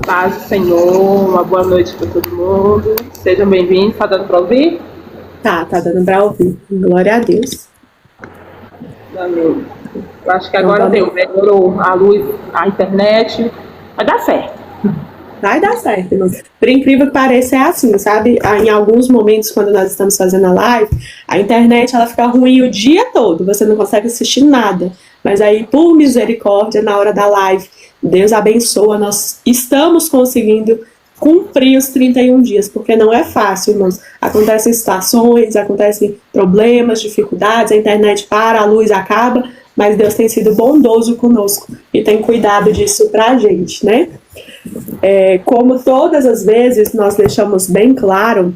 Paz do Senhor, uma boa noite para todo mundo. Sejam bem-vindos. Está dando para ouvir? Tá dando para ouvir. Glória a Deus. Amém. Eu acho que agora deu, melhorou a luz, a internet. Vai dar certo. Vai dar certo, irmãos. Por incrível que pareça, é assim, sabe? Em alguns momentos, quando nós estamos fazendo a live, a internet ela fica ruim o dia todo, você não consegue assistir nada. Mas aí, por misericórdia, na hora da live, Deus abençoa, nós estamos conseguindo cumprir os 31 dias, porque não é fácil, irmãos. Acontecem situações, acontecem problemas, dificuldades, a internet para, a luz acaba, mas Deus tem sido bondoso conosco e tem cuidado disso pra gente, né? Como todas as vezes nós deixamos bem claro,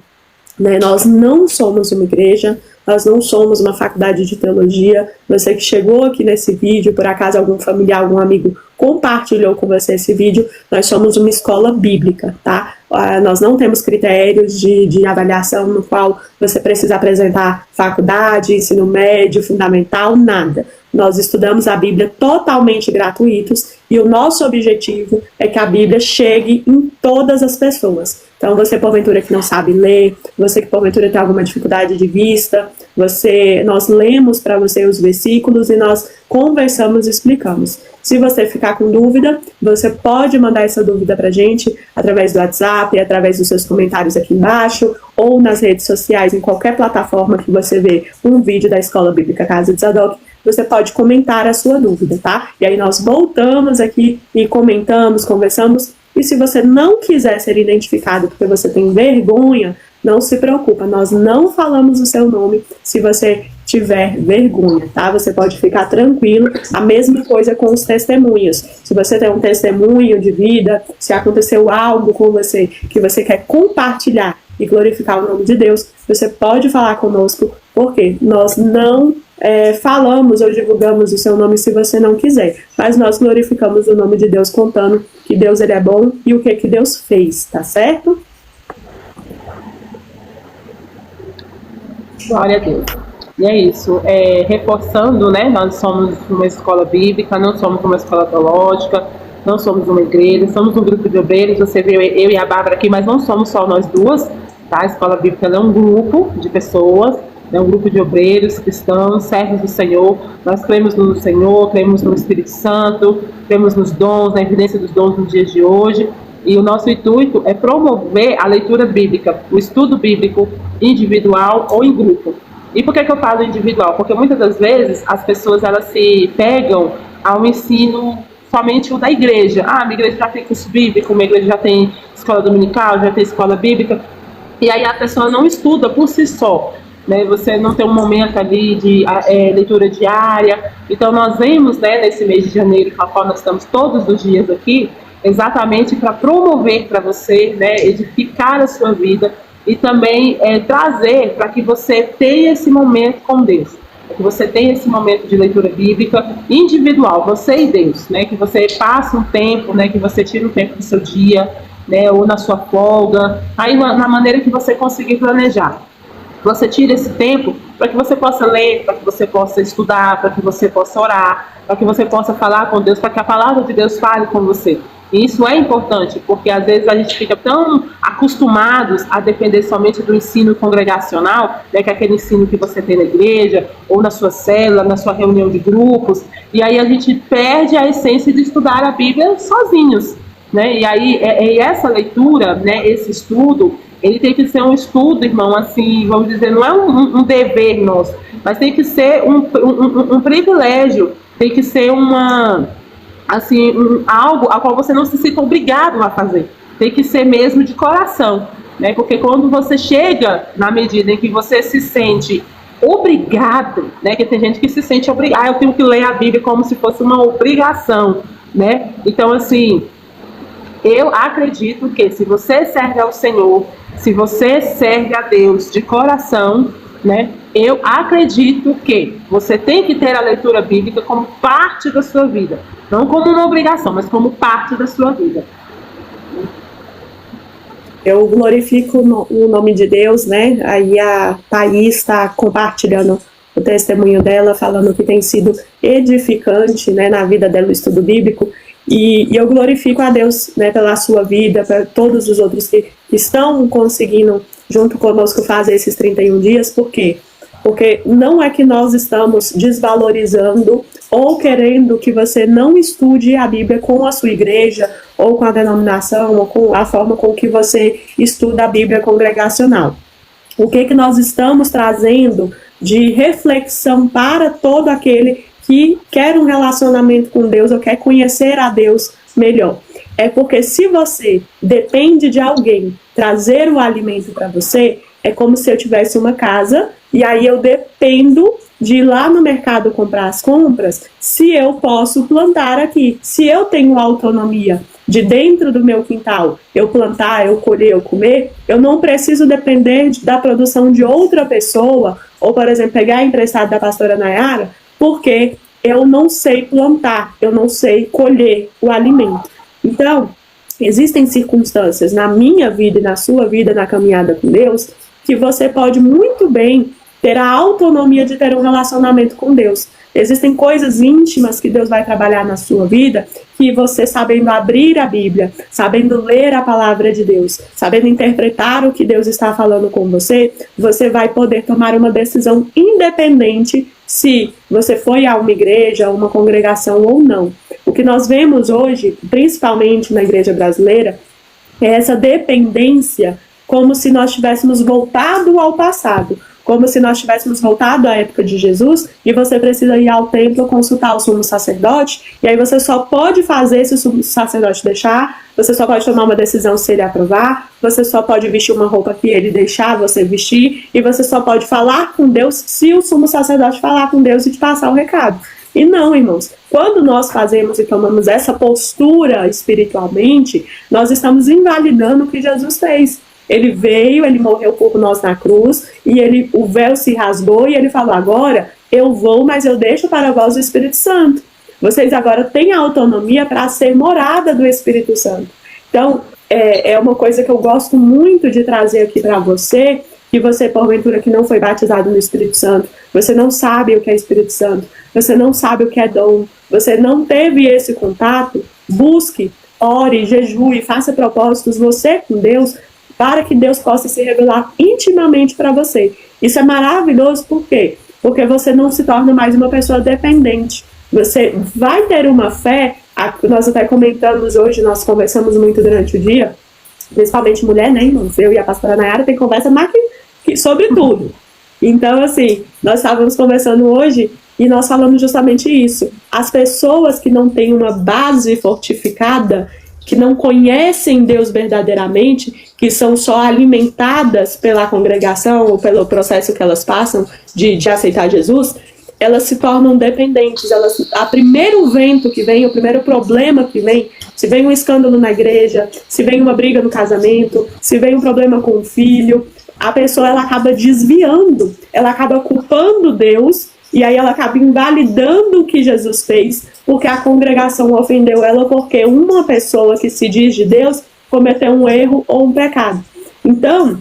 né, nós não somos uma igreja, nós não somos uma faculdade de teologia. Você que chegou aqui nesse vídeo, por acaso algum familiar, algum amigo compartilhou com você esse vídeo, nós somos uma escola bíblica, tá? Nós não temos critérios de avaliação no qual você precisa apresentar faculdade, ensino médio, fundamental, nada. Nós estudamos a Bíblia totalmente gratuitos e o nosso objetivo é que a Bíblia chegue em todas as pessoas. Então, você porventura que não sabe ler, você que porventura tem alguma dificuldade de vista, nós lemos para você os versículos e nós conversamos e explicamos. Se você ficar com dúvida, você pode mandar essa dúvida para a gente através do WhatsApp, através dos seus comentários aqui embaixo, ou nas redes sociais, em qualquer plataforma que você vê um vídeo da Escola Bíblica Casa de Zadok, você pode comentar a sua dúvida, tá? E aí nós voltamos aqui e comentamos, conversamos. E se você não quiser ser identificado porque você tem vergonha, não se preocupa, nós não falamos o seu nome se você tiver vergonha, tá? Você pode ficar tranquilo. A mesma coisa com os testemunhos. Se você tem um testemunho de vida, se aconteceu algo com você que você quer compartilhar e glorificar o nome de Deus, você pode falar conosco, porque nós não falamos ou divulgamos o seu nome se você não quiser, mas nós glorificamos o nome de Deus contando que Deus ele é bom e o que Deus fez, tá certo? Glória a Deus. E é isso, reforçando, né, nós somos uma escola bíblica, não somos uma escola teológica, não somos uma igreja, somos um grupo de obreiros. Você viu eu e a Bárbara aqui, mas não somos só nós duas, tá? A escola bíblica é um grupo de pessoas, é um grupo de obreiros cristãos, servos do Senhor. Nós cremos no Senhor, cremos no Espírito Santo, cremos nos dons, na evidência dos dons nos dias de hoje. E o nosso intuito é promover a leitura bíblica, o estudo bíblico individual ou em grupo. E por que eu falo individual? Porque muitas das vezes as pessoas elas se pegam ao ensino somente o da igreja. Ah, minha igreja já tem curso bíblico, minha igreja já tem escola dominical, já tem escola bíblica. E aí a pessoa não estuda por si só, né? Você não tem um momento ali de leitura diária. Então nós vemos, né, nesse mês de janeiro, com a qual nós estamos todos os dias aqui, exatamente para promover para você, né, edificar a sua vida e também trazer para que você tenha esse momento com Deus, que você tenha esse momento de leitura bíblica individual, você e Deus, né, que você passe um tempo, né, que você tire um tempo do seu dia, né, ou na sua folga, aí na maneira que você conseguir planejar. Você tira esse tempo para que você possa ler, para que você possa estudar, para que você possa orar, para que você possa falar com Deus, para que a palavra de Deus fale com você. E isso é importante, porque às vezes a gente fica tão acostumados a depender somente do ensino congregacional, né, que é aquele ensino que você tem na igreja, ou na sua célula, na sua reunião de grupos, e aí a gente perde a essência de estudar a Bíblia sozinhos, né? E aí essa leitura, né, esse estudo, ele tem que ser um estudo, irmão, assim, vamos dizer, não é um dever nosso, mas tem que ser um privilégio, tem que ser algo a qual você não se sinta obrigado a fazer. Tem que ser mesmo de coração, né? Porque quando você chega na medida em que você se sente obrigado, né? Que tem gente que se sente obrigado, eu tenho que ler a Bíblia como se fosse uma obrigação, né? Então, assim, eu acredito que se você serve ao Senhor, se você serve a Deus de coração, né, eu acredito que você tem que ter a leitura bíblica como parte da sua vida. Não como uma obrigação, mas como parte da sua vida. Eu glorifico o nome de Deus, né? Aí a Thaís está compartilhando o testemunho dela, falando que tem sido edificante, né, na vida dela o estudo bíblico. E eu glorifico a Deus, né, pela sua vida, para todos os outros que estão conseguindo, junto conosco, fazer esses 31 dias. Por quê? Porque não é que nós estamos desvalorizando ou querendo que você não estude a Bíblia com a sua igreja, ou com a denominação, ou com a forma com que você estuda a Bíblia congregacional. O que nós estamos trazendo de reflexão para todo aquele que quer um relacionamento com Deus ou quer conhecer a Deus melhor? É porque se você depende de alguém trazer o alimento para você, é como se eu tivesse uma casa e aí eu dependo de ir lá no mercado comprar as compras, se eu posso plantar aqui, se eu tenho autonomia de dentro do meu quintal, eu plantar, eu colher, eu comer, eu não preciso depender da produção de outra pessoa, ou, por exemplo, pegar emprestado da pastora Nayara, porque eu não sei plantar, eu não sei colher o alimento. Então, existem circunstâncias na minha vida e na sua vida, na caminhada com Deus, que você pode muito bem ter a autonomia de ter um relacionamento com Deus. Existem coisas íntimas que Deus vai trabalhar na sua vida, que você, sabendo abrir a Bíblia, sabendo ler a palavra de Deus, sabendo interpretar o que Deus está falando com você, você vai poder tomar uma decisão independente se você foi a uma igreja, a uma congregação ou não. O que nós vemos hoje, principalmente na igreja brasileira, é essa dependência, como se nós tivéssemos voltado ao passado, como se nós tivéssemos voltado à época de Jesus, e você precisa ir ao templo consultar o sumo sacerdote, e aí você só pode fazer se o sumo sacerdote deixar, você só pode tomar uma decisão se ele aprovar, você só pode vestir uma roupa que ele deixar você vestir, e você só pode falar com Deus se o sumo sacerdote falar com Deus e te passar o recado. E não, irmãos, quando nós fazemos e tomamos essa postura espiritualmente, nós estamos invalidando o que Jesus fez. Ele veio, ele morreu por nós na cruz, e o véu se rasgou, e ele falou: agora eu vou, mas eu deixo para vós o Espírito Santo. Vocês agora têm a autonomia para ser morada do Espírito Santo. Então, é uma coisa que eu gosto muito de trazer aqui para você, que você, porventura, que não foi batizado no Espírito Santo, você não sabe o que é Espírito Santo, você não sabe o que é dom, você não teve esse contato, busque, ore, jejue, faça propósitos, você com Deus, para que Deus possa se revelar intimamente para você. Isso é maravilhoso, por quê? Porque você não se torna mais uma pessoa dependente. Você vai ter uma fé, nós até comentamos hoje, nós conversamos muito durante o dia, principalmente mulher, né, irmãos? Eu e a pastora Nayara tem conversa mais que sobre tudo. Então, assim, nós estávamos conversando hoje e nós falamos justamente isso. As pessoas que não têm uma base fortificada, que não conhecem Deus verdadeiramente, que são só alimentadas pela congregação ou pelo processo que elas passam de aceitar Jesus, elas se tornam dependentes. A primeiro vento que vem, o primeiro problema que vem, se vem um escândalo na igreja, se vem uma briga no casamento, se vem um problema com o filho, a pessoa ela acaba desviando, ela acaba culpando Deus, e aí ela acaba invalidando o que Jesus fez, porque a congregação ofendeu ela porque uma pessoa que se diz de Deus cometeu um erro ou um pecado. Então,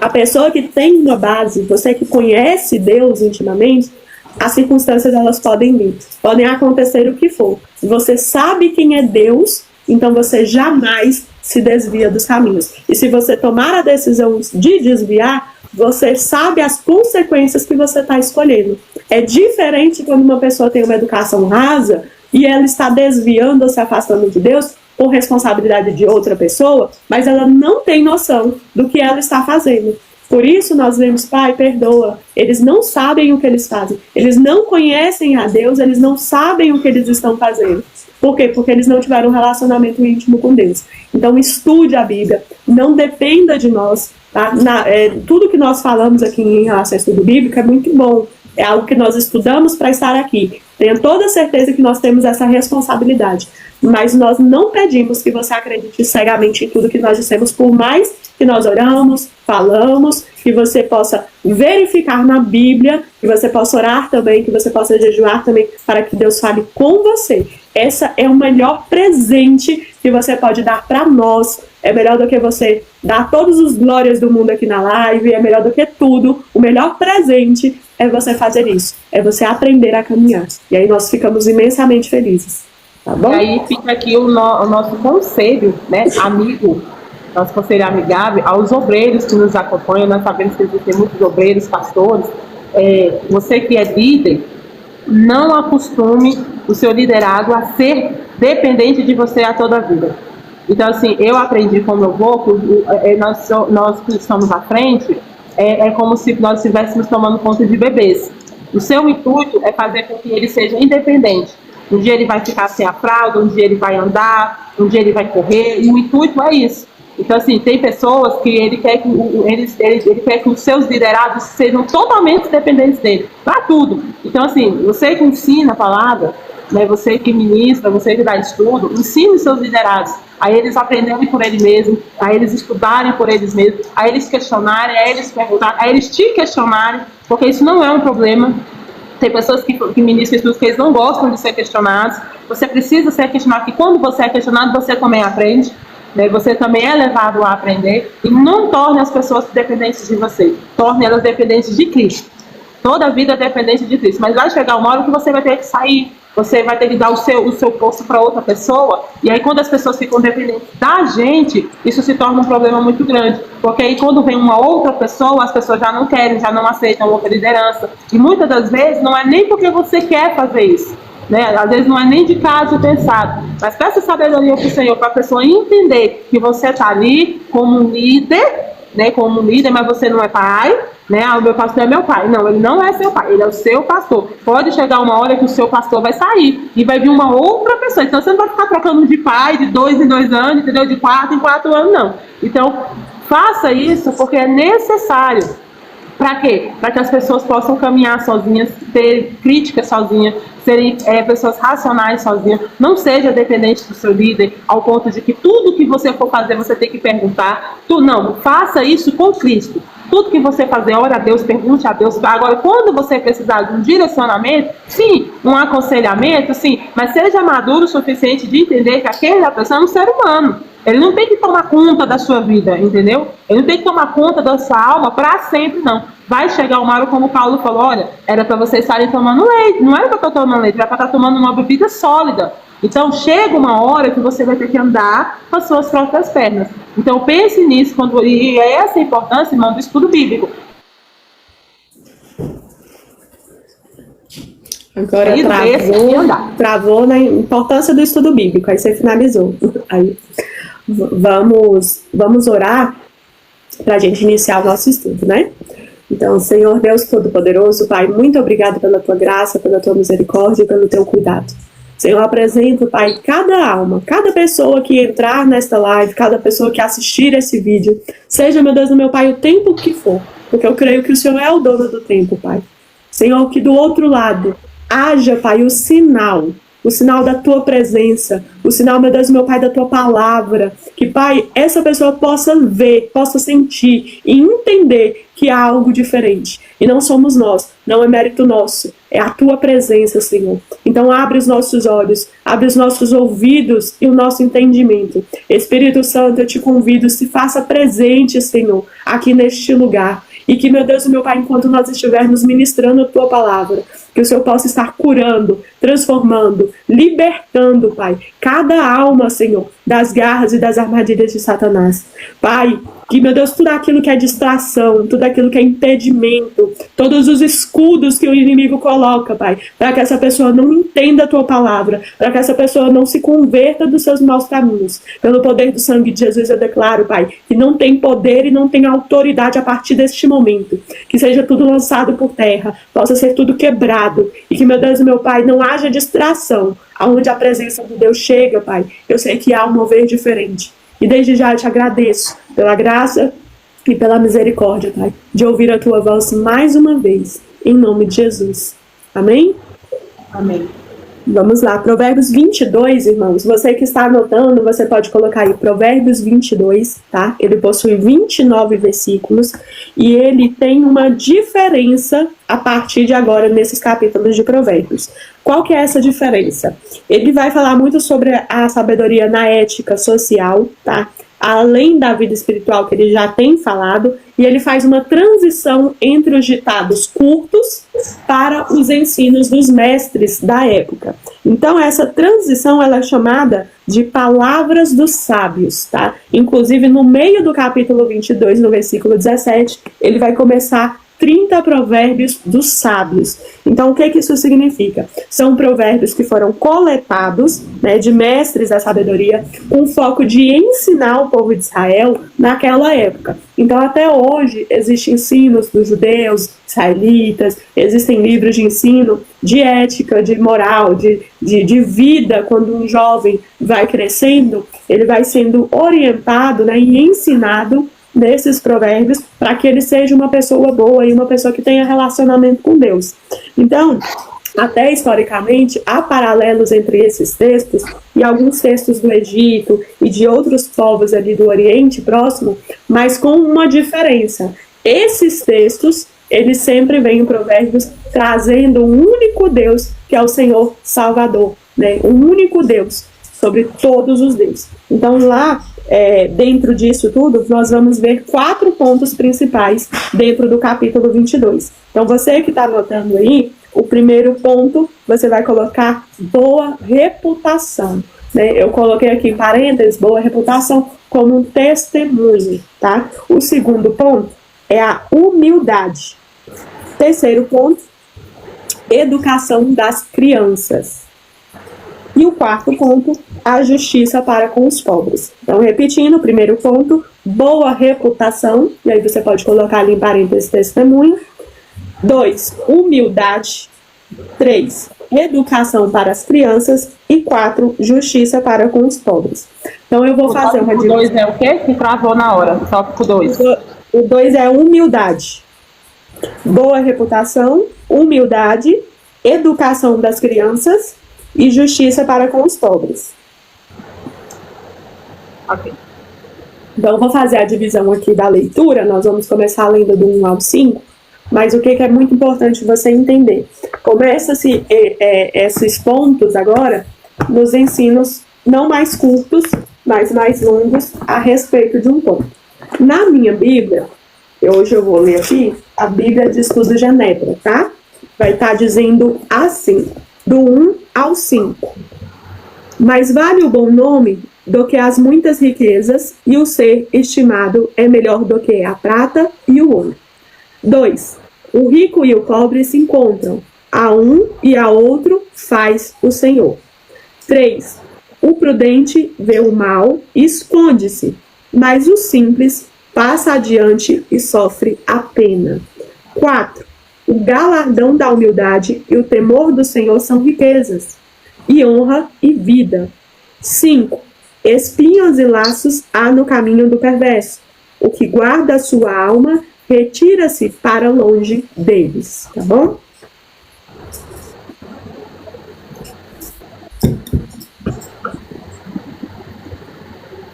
a pessoa que tem uma base, você que conhece Deus intimamente, as circunstâncias elas podem vir, podem acontecer o que for. Se você sabe quem é Deus, então você jamais se desvia dos caminhos. E se você tomar a decisão de desviar, você sabe as consequências que você está escolhendo. É diferente quando uma pessoa tem uma educação rasa e ela está desviando ou se afastando de Deus por responsabilidade de outra pessoa, mas ela não tem noção do que ela está fazendo. Por isso nós vemos: Pai, perdoa. Eles não sabem o que eles fazem. Eles não conhecem a Deus, eles não sabem o que eles estão fazendo. Por quê? Porque eles não tiveram um relacionamento íntimo com Deus. Então estude a Bíblia, não dependa de nós. Tá? Tudo que nós falamos aqui em relação ao estudo bíblico é muito bom. É algo que nós estudamos para estar aqui. Tenha toda a certeza que nós temos essa responsabilidade. Mas nós não pedimos que você acredite cegamente em tudo que nós dissemos, por mais que nós oramos, falamos, que você possa verificar na Bíblia, que você possa orar também, que você possa jejuar também, para que Deus fale com você. Essa é o melhor presente que você pode dar para nós. É melhor do que você dar todas as glórias do mundo aqui na live, é melhor do que tudo. O melhor presente é você fazer isso, é você aprender a caminhar. E aí nós ficamos imensamente felizes. Tá E bom? aí fica aqui o nosso conselho, né, amigo, nosso conselho amigável aos obreiros que nos acompanham. Nós sabemos que existem muitos obreiros, pastores. Você que é líder, não acostume o seu liderado a ser dependente de você a toda a vida. Então, assim, eu aprendi com o meu avô, nós que estamos à frente, é como se nós estivéssemos tomando conta de bebês. O seu intuito é fazer com que ele seja independente. Um dia ele vai ficar sem a fralda, um dia ele vai andar, um dia ele vai correr, e o intuito é isso. Então, assim, tem pessoas que ele quer que os seus liderados sejam totalmente dependentes dele, para tudo. Então, assim, você que ensina a palavra, né, você que ministra, você que dá estudo, ensine os seus liderados a eles aprenderem por eles mesmos, a eles estudarem por eles mesmos, a eles questionarem, a eles perguntarem, a eles te questionarem, porque isso não é um problema. Tem pessoas que ministram estudos que eles não gostam de ser questionados. Você precisa ser questionado, porque quando você é questionado, você também aprende, né? Você também é levado a aprender. E não torne as pessoas dependentes de você, torne elas dependentes de Cristo. Toda a vida é dependente de Cristo, mas vai chegar uma hora que você vai ter que sair, você vai ter que dar o seu posto para outra pessoa, e aí quando as pessoas ficam dependentes da gente, isso se torna um problema muito grande, porque aí quando vem uma outra pessoa, as pessoas já não querem, já não aceitam outra liderança, e muitas das vezes não é nem porque você quer fazer isso, né? Às vezes não é nem de caso pensado, mas peça sabedoria para o Senhor, para a pessoa entender que você está ali como um líder, né, como líder, mas você não é pai, né? O meu pastor é meu pai. Não, ele não é seu pai, ele é o seu pastor. Pode chegar uma hora que o seu pastor vai sair e vai vir uma outra pessoa. Então você não vai ficar trocando de pai de 2 em 2 anos, entendeu? De 4 em 4 anos, não. Então, faça isso porque é necessário. Para quê? Para que as pessoas possam caminhar sozinhas, ter críticas sozinhas, serem pessoas racionais sozinhas. Não seja dependente do seu líder ao ponto de que tudo que você for fazer você tem que perguntar. Não, faça isso com Cristo. Tudo que você fazer, ore a Deus, pergunte a Deus. Agora, quando você precisar de um direcionamento, sim, um aconselhamento, sim, mas seja maduro o suficiente de entender que aquela pessoa é um ser humano. Ele não tem que tomar conta da sua vida, entendeu? Ele não tem que tomar conta da sua alma para sempre, não. Vai chegar uma hora, como o Paulo falou, olha, era para vocês estarem tomando leite, não era para estar tomando leite, era para estar tomando uma bebida sólida. Então, chega uma hora que você vai ter que andar com as suas próprias pernas. Então, pense nisso, e é essa a importância, irmão, do estudo bíblico. Agora travou na importância do estudo bíblico, aí você finalizou. Aí, vamos orar para a gente iniciar o nosso estudo, né? Então, Senhor Deus Todo-Poderoso, Pai, muito obrigado pela tua graça, pela tua misericórdia e pelo teu cuidado. Senhor, apresento, Pai, cada alma, cada pessoa que entrar nesta live, cada pessoa que assistir esse vídeo, seja, meu Deus, meu Pai, o tempo que for, porque eu creio que o Senhor é o dono do tempo, Pai. Senhor, que do outro lado haja, Pai, o sinal da tua presença, o sinal, meu Deus, meu Pai, da tua palavra, que, Pai, essa pessoa possa ver, possa sentir e entender que há algo diferente. E não somos nós, não é mérito nosso, é a tua presença, Senhor. Então abre os nossos olhos, abre os nossos ouvidos e o nosso entendimento. Espírito Santo, eu te convido, se faça presente, Senhor, aqui neste lugar. E que, meu Deus e meu Pai, enquanto nós estivermos ministrando a tua palavra, que o Senhor possa estar curando, transformando, libertando, Pai, cada alma, Senhor, das garras e das armadilhas de Satanás. Pai, que, meu Deus, tudo aquilo que é distração, tudo aquilo que é impedimento, todos os escudos que o inimigo coloca, Pai, para que essa pessoa não entenda a tua palavra, para que essa pessoa não se converta dos seus maus caminhos. Pelo poder do sangue de Jesus, eu declaro, Pai, que não tem poder e não tem autoridade a partir deste momento. Que seja tudo lançado por terra, possa ser tudo quebrado, e que, meu Deus e meu Pai, não haja distração. Aonde a presença de Deus chega, Pai, eu sei que há um mover diferente. E desde já eu te agradeço pela graça e pela misericórdia, Pai, de ouvir a tua voz mais uma vez, em nome de Jesus. Amém? Amém. Vamos lá, Provérbios 22, irmãos. Você que está anotando, você pode colocar aí Provérbios 22, tá? Ele possui 29 versículos e ele tem uma diferença a partir de agora nesses capítulos de Provérbios. Qual que é essa diferença? Ele vai falar muito sobre a sabedoria na ética social, tá? Além da vida espiritual que ele já tem falado, e ele faz uma transição entre os ditados curtos para os ensinos dos mestres da época. Então, essa transição ela é chamada de palavras dos sábios, tá? Inclusive, no meio do capítulo 22, no versículo 17, ele vai começar 30 provérbios dos sábios. Então, o que isso significa? São provérbios que foram coletados, né, de mestres da sabedoria, com foco de ensinar o povo de Israel naquela época. Então, até hoje, existem ensinos dos judeus, israelitas, existem livros de ensino de ética, de moral, de vida. Quando um jovem vai crescendo, ele vai sendo orientado, né, e ensinado nesses provérbios para que ele seja uma pessoa boa e uma pessoa que tenha relacionamento com Deus. Então, até historicamente, há paralelos entre esses textos e alguns textos do Egito e de outros povos ali do Oriente Próximo, mas com uma diferença. Esses textos, eles sempre vêm em provérbios trazendo um único Deus, que é o Senhor Salvador, né? Um único Deus sobre todos os deuses. Então, lá, dentro disso tudo, nós vamos ver 4 pontos principais dentro do capítulo 22. Então, você que está anotando aí, o primeiro ponto, você vai colocar boa reputação, né? Eu coloquei aqui em parênteses, boa reputação, como um testemunho, tá? O segundo ponto é a humildade. Terceiro ponto, educação das crianças. E o quarto ponto, a justiça para com os pobres. Então, repetindo, o primeiro ponto, boa reputação, e aí você pode colocar ali em parênteses testemunho. 2, humildade. 3, educação para as crianças. E 4, justiça para com os pobres. Então, eu vou fazer uma divisão. O 2 é o quê? Que travou na hora, só com o 2. O 2 é humildade. Boa reputação, humildade, educação das crianças e justiça para com os pobres. Ok. Então, eu vou fazer a divisão aqui da leitura. Nós vamos começar lendo do 1 ao 5. Mas o que é muito importante você entender? Começa-se esses pontos agora nos ensinos não mais curtos, mas mais longos a respeito de um ponto. Na minha Bíblia, hoje eu vou ler aqui, a Bíblia de Estudo Genebra, tá? Vai estar dizendo assim, do 1 ao 5. Mais vale o bom nome do que as muitas riquezas, e o ser estimado é melhor do que a prata e o ouro. 2. O rico e o pobre se encontram, a um e a outro faz o Senhor. 3. O prudente vê o mal e esconde-se, mas o simples passa adiante e sofre a pena. 4. O galardão da humildade e o temor do Senhor são riquezas, e honra e vida. 5. Espinhos e laços há no caminho do perverso. O que guarda a sua alma, retira-se para longe deles. Tá bom?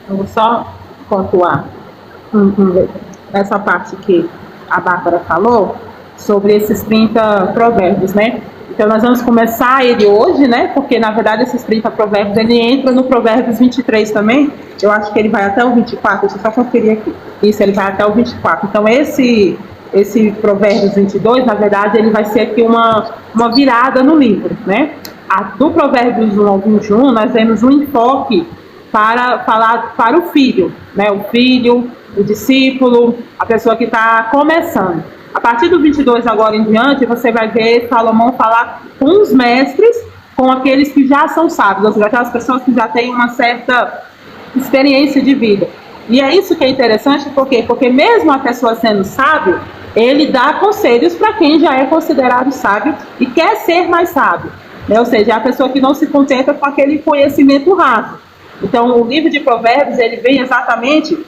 Eu vou só pontuar essa parte que a Bárbara falou sobre esses 30 provérbios, né? Então, nós vamos começar ele hoje, né? Porque, na verdade, esses 30 provérbios, ele entra no Provérbios 23 também. Eu acho que ele vai até o 24, deixa eu só conferir aqui. Isso, ele vai até o 24. Então, esse Provérbios 22, na verdade, ele vai ser aqui uma virada no livro, né? Do Provérbios 1 ao 21, nós temos um enfoque para falar para o filho, né? O filho, o discípulo, a pessoa que está começando. A partir do 22 agora em diante, você vai ver Salomão falar com os mestres, com aqueles que já são sábios, ou seja, aquelas pessoas que já têm uma certa experiência de vida. E é isso que é interessante, por quê? Porque mesmo a pessoa sendo sábio, ele dá conselhos para quem já é considerado sábio e quer ser mais sábio, né? Ou seja, é a pessoa que não se contenta com aquele conhecimento raso. Então, o livro de Provérbios, ele vem exatamente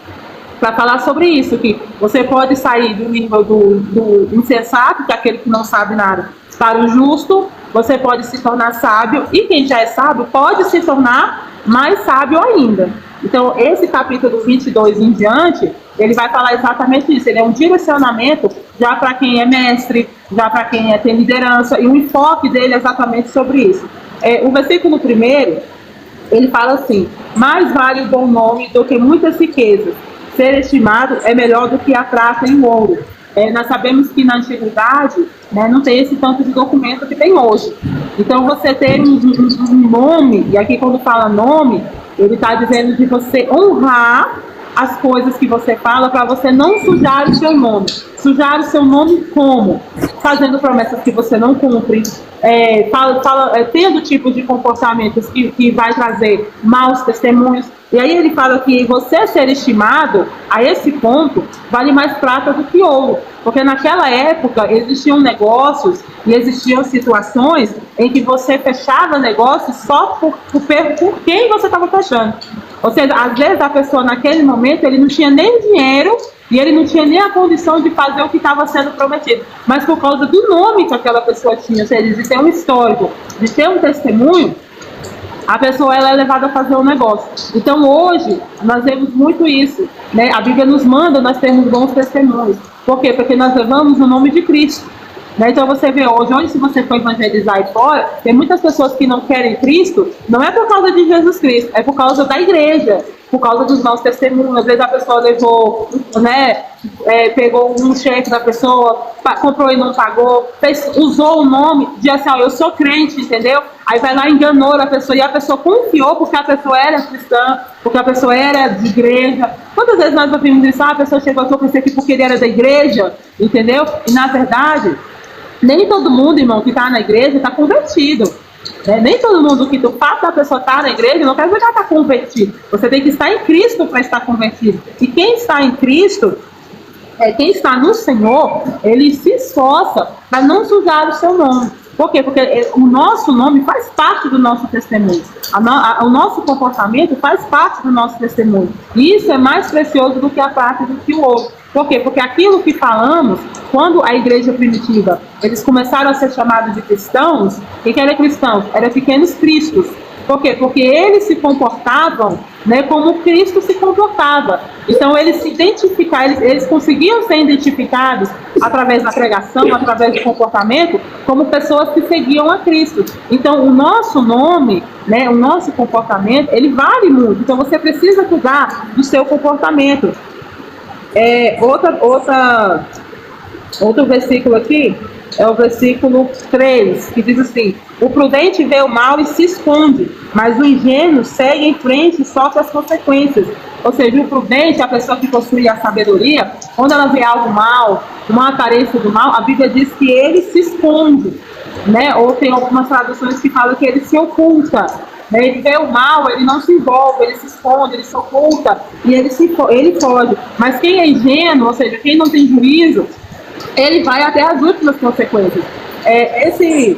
para falar sobre isso, que você pode sair do nível do insensato, que é aquele que não sabe nada, para o justo, você pode se tornar sábio, e quem já é sábio pode se tornar mais sábio ainda. Então, esse capítulo 22 em diante, ele vai falar exatamente isso, ele é um direcionamento já para quem é mestre, já para quem tem liderança, e o enfoque dele é exatamente sobre isso. O versículo 1, ele fala assim: mais vale o bom nome do que muitas riquezas, ser estimado é melhor do que a prata e o ouro. Nós sabemos que na antiguidade, né, não tem esse tanto de documento que tem hoje. Então, você ter um nome, e aqui quando fala nome, ele está dizendo de você honrar as coisas que você fala para você não sujar o seu nome. Sujar o seu nome como? Fazendo promessas que você não cumpre, tendo tipos de comportamentos que vai trazer maus testemunhos. E aí ele fala que você ser estimado, a esse ponto, vale mais prata do que ouro. Porque naquela época existiam negócios e existiam situações em que você fechava negócios só por quem você estava fechando. Ou seja, às vezes a pessoa naquele momento, ele não tinha nem dinheiro e ele não tinha nem a condição de fazer o que estava sendo prometido. Mas por causa do nome que aquela pessoa tinha, ou seja, de ter um histórico, de ter um testemunho, a pessoa ela é levada a fazer um negócio. Então hoje nós vemos muito isso, né? A Bíblia nos manda nós termos bons testemunhos. Por quê? Porque nós levamos o nome de Cristo. Né? Então você vê hoje se você for evangelizar aí fora, tem muitas pessoas que não querem Cristo, não é por causa de Jesus Cristo, é por causa da igreja, por causa dos nossos testemunhos. Às vezes a pessoa levou, né, pegou um cheque da pessoa, comprou e não pagou, usou o nome, de assim, eu sou crente, entendeu? Aí vai lá, enganou a pessoa, e a pessoa confiou porque a pessoa era cristã, porque a pessoa era de igreja. Quantas vezes nós ouvimos isso? A pessoa chegou aqui, eu pensei que porque ele era da igreja, entendeu? E na verdade, nem todo mundo, irmão, que está na igreja está convertido. Né? Nem todo mundo que o fato da pessoa estar na igreja não quer dizer que ela está convertido. Você tem que estar em Cristo para estar convertido. E quem está em Cristo, quem está no Senhor, ele se esforça para não sujar o seu nome. Por quê? Porque o nosso nome faz parte do nosso testemunho. O nosso comportamento faz parte do nosso testemunho. E isso é mais precioso do que a prata e do que o ouro. Por quê? Porque aquilo que falamos, quando a igreja primitiva, eles começaram a ser chamados de cristãos, o que era cristão? Eram pequenos cristos. Por quê? Porque eles se comportavam, né, como Cristo se comportava. Então eles se identificavam, eles conseguiam ser identificados através da pregação, através do comportamento, como pessoas que seguiam a Cristo. Então o nosso nome, né, o nosso comportamento, ele vale muito. Então você precisa cuidar do seu comportamento. Outro versículo aqui é o versículo 3, que diz assim: o prudente vê o mal e se esconde, mas o ingênuo segue em frente e sofre as consequências. Ou seja, o prudente, a pessoa que possui a sabedoria, quando ela vê algo mal, uma aparência do mal, a Bíblia diz que ele se esconde, né? Ou tem algumas traduções que falam que ele se oculta. Ele vê o mal, ele não se envolve, ele se esconde, ele se oculta e ele foge. Mas quem é ingênuo, ou seja, quem não tem juízo, ele vai até as últimas consequências. Esse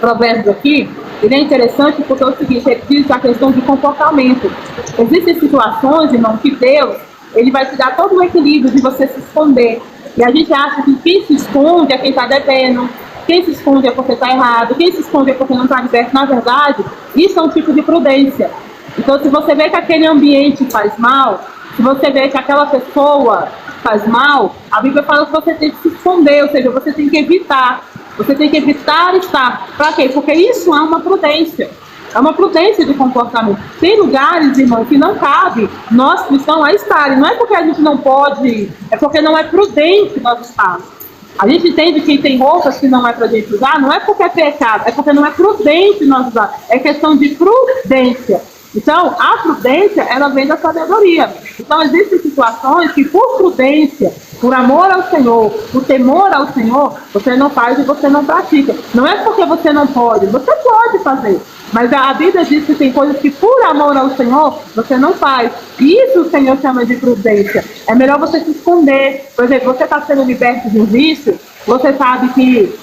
provérbio aqui, ele é interessante porque é o seguinte, ele diz a questão de comportamento. Existem situações, irmão, que Deus, ele vai te dar todo o equilíbrio de você se esconder. E a gente acha que quem se esconde é quem está devendo, quem se esconde é porque está errado, quem se esconde é porque não está liberto. Na verdade, isso é um tipo de prudência. Então, se você vê que aquele ambiente faz mal, se você vê que aquela pessoa faz mal, a Bíblia fala que você tem que se esconder, ou seja, você tem que evitar. Você tem que evitar estar. Para quê? Porque isso é uma prudência. É uma prudência de comportamento. Tem lugares, irmão, que não cabe nós cristãos a estarem. Não é porque a gente não pode, é porque não é prudente nós estarmos. A gente entende que tem roupas que não é pra gente usar, não é porque é pecado, é porque não é prudente nós usar. É questão de prudência. Então, a prudência, ela vem da sabedoria. Então, existem situações que, por prudência, por amor ao Senhor, por temor ao Senhor, você não faz e você não pratica. Não é porque você não pode, você pode fazer. Mas a Bíblia diz que tem coisas que, por amor ao Senhor, você não faz. Isso o Senhor chama de prudência. É melhor você se esconder. Por exemplo, você está sendo liberto de um vício, você sabe que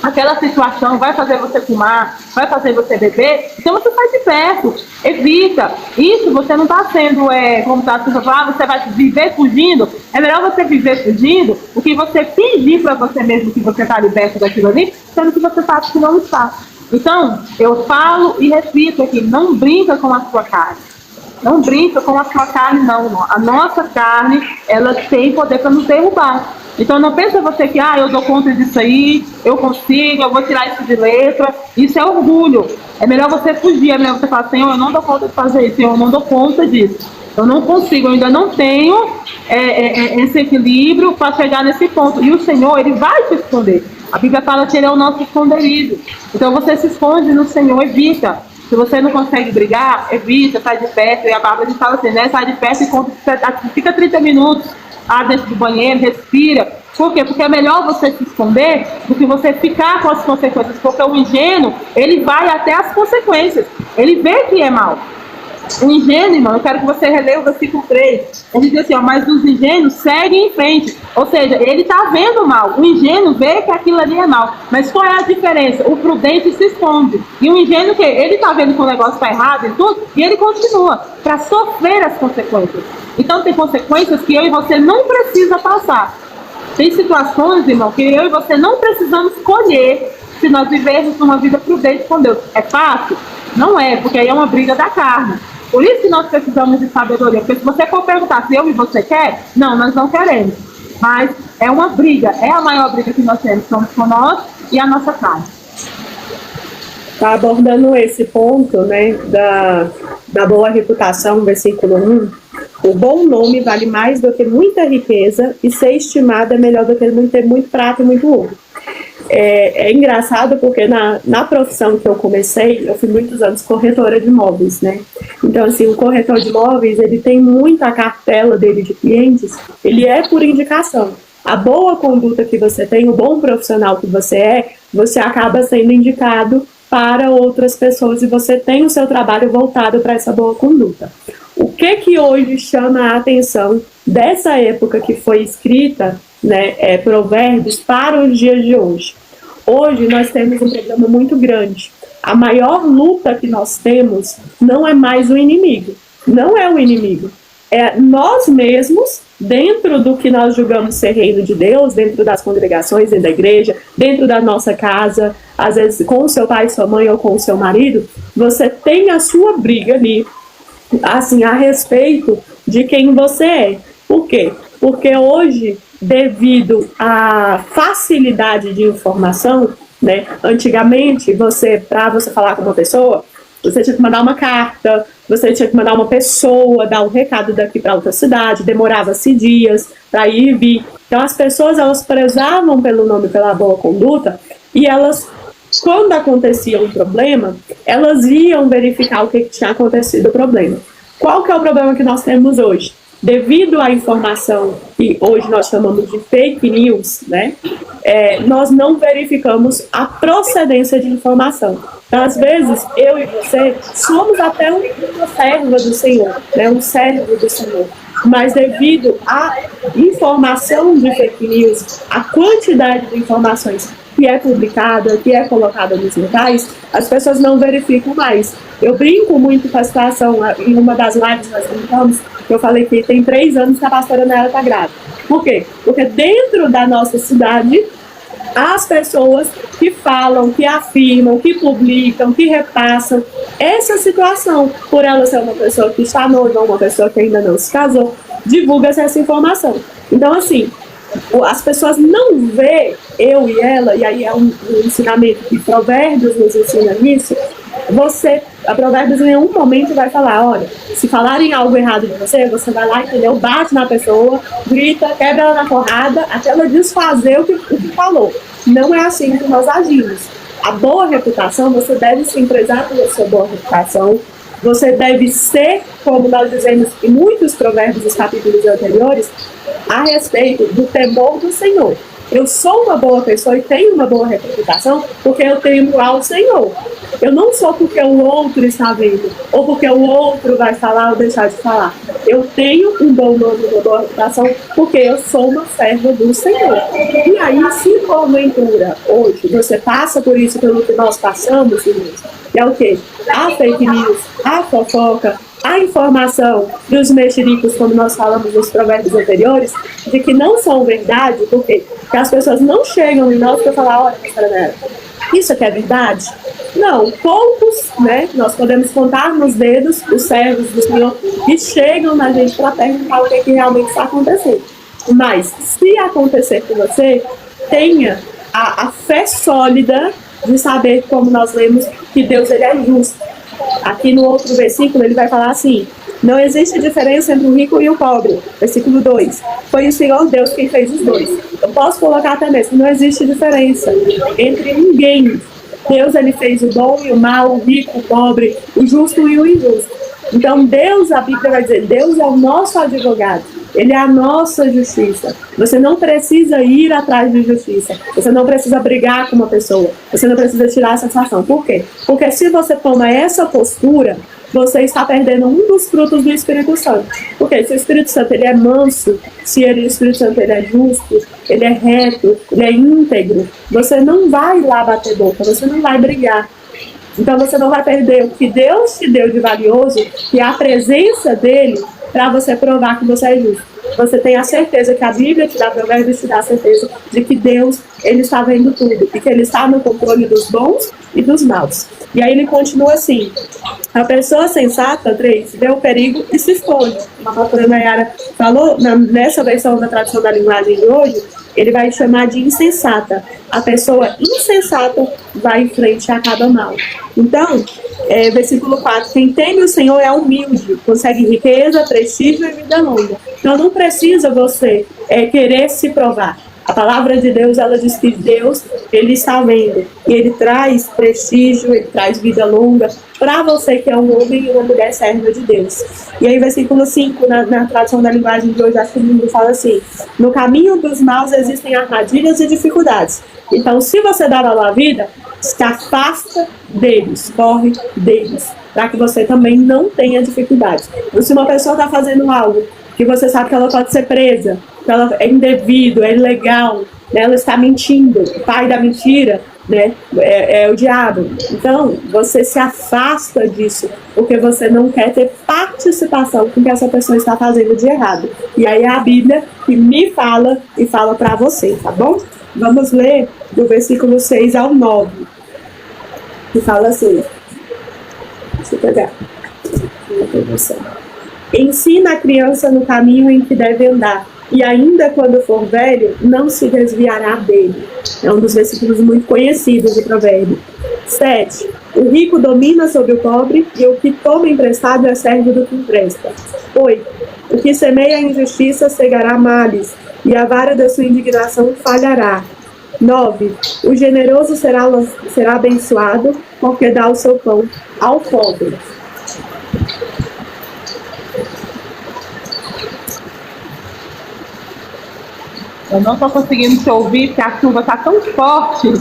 aquela situação vai fazer você fumar, vai fazer você beber, então você sai de perto, evita. Isso você não está sendo, como está sendo falado, você vai viver fugindo. É melhor você viver fugindo do que você fingir para você mesmo que você está liberto daquilo ali, sendo que você sabe que não está. Então, eu falo e repito aqui, não brinca com a sua carne. Não brinca com a sua carne, não. A nossa carne, ela tem poder para nos derrubar. Então, não pensa você que, eu dou conta disso aí, eu consigo, eu vou tirar isso de letra. Isso é orgulho. É melhor você fugir, é melhor você falar, Senhor, eu não dou conta de fazer isso, Senhor, eu não dou conta disso. Eu não consigo, eu ainda não tenho esse equilíbrio para chegar nesse ponto. E o Senhor, Ele vai te esconder. A Bíblia fala que Ele é o nosso esconderijo. Então você se esconde no Senhor, evita. Se você não consegue brigar, evita, sai de perto. E a Bárbara gente fala assim, né? Sai de perto e fica 30 minutos dentro do banheiro, respira. Por quê? Porque é melhor você se esconder do que você ficar com as consequências. Porque o ingênuo, ele vai até as consequências. Ele vê que é mal. O ingênuo, irmão, eu quero que você releia o versículo 3. Ele diz assim, ó, mas os ingênuos seguem em frente. Ou seja, ele está vendo mal. O ingênuo vê que aquilo ali é mal. Mas qual é a diferença? O prudente se esconde. E o ingênuo, que ele está vendo que o negócio está errado e tudo, e ele continua para sofrer as consequências. Então tem consequências que eu e você não precisa passar. Tem situações, irmão, que eu e você não precisamos colher se nós vivermos uma vida prudente com Deus. É fácil? Não é, porque aí é uma briga da carne. Por isso que nós precisamos de sabedoria. Porque se você for perguntar se eu e você quer, não, nós não queremos. Mas é uma briga, é a maior briga que nós temos. Somos com nós e a nossa carne. Está abordando esse ponto, né, da boa reputação, versículo 1. O bom nome vale mais do que muita riqueza e ser estimado é melhor do que ter muito prata e muito ouro. É engraçado porque na profissão que eu comecei, eu fui muitos anos corretora de imóveis, né? Então, assim, o corretor de imóveis, ele tem muita cartela dele de clientes, ele é por indicação. A boa conduta que você tem, o bom profissional que você acaba sendo indicado para outras pessoas e você tem o seu trabalho voltado para essa boa conduta. O que hoje chama a atenção dessa época que foi escrita, né, Provérbios para os dias de hoje? Hoje nós temos um problema muito grande. A maior luta que nós temos não é mais o inimigo. Não é o inimigo. É nós mesmos, dentro do que nós julgamos ser reino de Deus, dentro das congregações, dentro da igreja, dentro da nossa casa, às vezes com o seu pai, sua mãe ou com o seu marido, você tem a sua briga ali, assim, a respeito de quem você é. Por quê? Porque hoje, devido à facilidade de informação, né, antigamente, para você falar com uma pessoa, você tinha que mandar uma carta, você tinha que mandar uma pessoa, dar um recado daqui para outra cidade, demorava-se dias para ir e vir. Então as pessoas, elas prezavam pelo nome, pela boa conduta, e elas, quando acontecia um problema, elas iam verificar o que tinha acontecido o problema. Qual que é o problema que nós temos hoje? Devido à informação que hoje nós chamamos de fake news, né, nós não verificamos a procedência de informação. Então, às vezes, eu e você somos até uma serva do Senhor, né, um servo do Senhor. Mas devido à informação de fake news, a quantidade de informações que é publicada, que é colocada nos locais, as pessoas não verificam mais. Eu brinco muito com a situação, em uma das lives nós brincamos, eu falei que tem 3 anos que a pastora Nela está grávida. Por quê? Porque dentro da nossa cidade, as pessoas que falam, que afirmam, que publicam, que repassam essa situação, por ela ser uma pessoa que está noiva, uma pessoa que ainda não se casou, divulga-se essa informação. Então, assim, as pessoas não vê eu e ela, e aí é um ensinamento que Provérbios nos ensina nisso. A Provérbios em nenhum momento vai falar, olha, se falarem algo errado de você, você vai lá, entendeu? Bate na pessoa, grita, quebra ela na porrada, até ela desfazer o que falou. Não é assim que nós agimos. A boa reputação, você deve se prezar pela sua boa reputação, você deve ser, como nós dizemos em muitos provérbios dos capítulos anteriores, a respeito do temor do Senhor. Eu sou uma boa pessoa e tenho uma boa reputação porque eu temo ao Senhor. Eu não sou porque o outro está vendo, ou porque o outro vai falar ou deixar de falar. Eu tenho um bom nome, uma boa reputação, porque eu sou uma serva do Senhor. E aí, se porventura, hoje, você passa por isso pelo que nós passamos, irmãos, é o quê? A fake news, a fofoca, a informação dos mexericos, como nós falamos nos provérbios anteriores, de que não são verdade, por quê? Porque as pessoas não chegam em nós para falar, olha, pastora Nela, isso aqui é verdade? Não, poucos, né? Nós podemos contar nos dedos os servos do Senhor que chegam na gente para perguntar o que realmente está acontecendo. Mas, se acontecer com você, tenha a fé sólida de saber, como nós lemos, que Deus ele é justo. Aqui no outro versículo ele vai falar assim, Não existe diferença entre o rico e o pobre. Versículo 2. Foi o Senhor Deus quem fez os dois. Eu posso colocar até mesmo, não existe diferença entre ninguém. Deus, ele fez o bom e o mal, o rico, o pobre, o justo e o injusto. Então Deus, a Bíblia vai dizer, Deus é o nosso advogado. Ele é a nossa justiça. Você não precisa ir atrás de justiça. Você não precisa brigar com uma pessoa. Você não precisa tirar a satisfação. Por quê? Porque se você toma essa postura, você está perdendo um dos frutos do Espírito Santo. Porque se o Espírito Santo ele é manso, se o Espírito Santo ele é justo, ele é reto, ele é íntegro, você não vai lá bater boca, você não vai brigar. Então você não vai perder o que Deus te deu de valioso, que é a presença dele, para você provar que você é justo. Você tem a certeza que a Bíblia te dá, Provérbios te dá a certeza de que Deus, ele está vendo tudo, e que ele está no controle dos bons e dos maus. E aí ele continua assim: a pessoa sensata, 3, vê o perigo e se esconde. A pastora Nayara falou, nessa versão da tradução da linguagem de hoje, ele vai chamar de insensata. A pessoa insensata vai em frente e acaba mal. Então, versículo 4, quem teme o Senhor é humilde, consegue riqueza, prestígio e vida longa. Então não precisa você querer se provar. A palavra de Deus, ela diz que Deus, ele está vendo. E ele traz prestígio, ele traz vida longa para você que é um homem e uma mulher serva de Deus. E aí, versículo 5, na tradução da linguagem de hoje, acho que o mundo fala assim: no caminho dos maus existem armadilhas e dificuldades. Então, se você dá valor à vida, se afasta deles, corre deles, para que você também não tenha dificuldades. Então, se uma pessoa está fazendo algo que você sabe que ela pode ser presa, que ela é indevido, é ilegal, né, ela está mentindo, o pai da mentira, né, é o diabo. Então, você se afasta disso, porque você não quer ter participação com o que essa pessoa está fazendo de errado. E aí é a Bíblia que me fala e fala para você, tá bom? Vamos ler do versículo 6 ao 9, que fala assim. Deixa eu pegar. Ensina a criança no caminho em que deve andar, e ainda quando for velho, não se desviará dele. É um dos versículos muito conhecidos de Provérbio. 7. O rico domina sobre o pobre, e o que toma emprestado é servo do que empresta. 8. O que semeia a injustiça cegará males, e a vara da sua indignação falhará. 9. O generoso será abençoado, porque dá o seu pão ao pobre. Eu não estou conseguindo te ouvir porque a chuva está tão forte.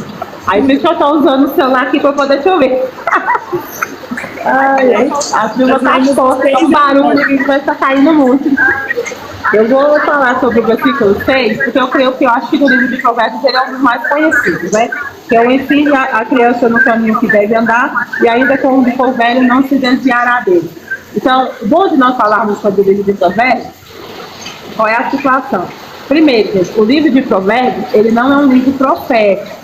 Aí por isso eu estou usando o celular aqui para poder te ouvir. A chuva está forte, tem um barulho que está caindo muito. Eu vou falar sobre o versículo 6, porque eu acho que o livro de Provérbios ele é um dos mais conhecidos, né? Que eu ensino a criança no caminho que deve andar, e ainda quando for velho não se desviará dele. Então, bom de nós falarmos sobre o livro de Provérbios, qual é a situação? Primeiro, gente, o livro de Provérbios, ele não é um livro profético.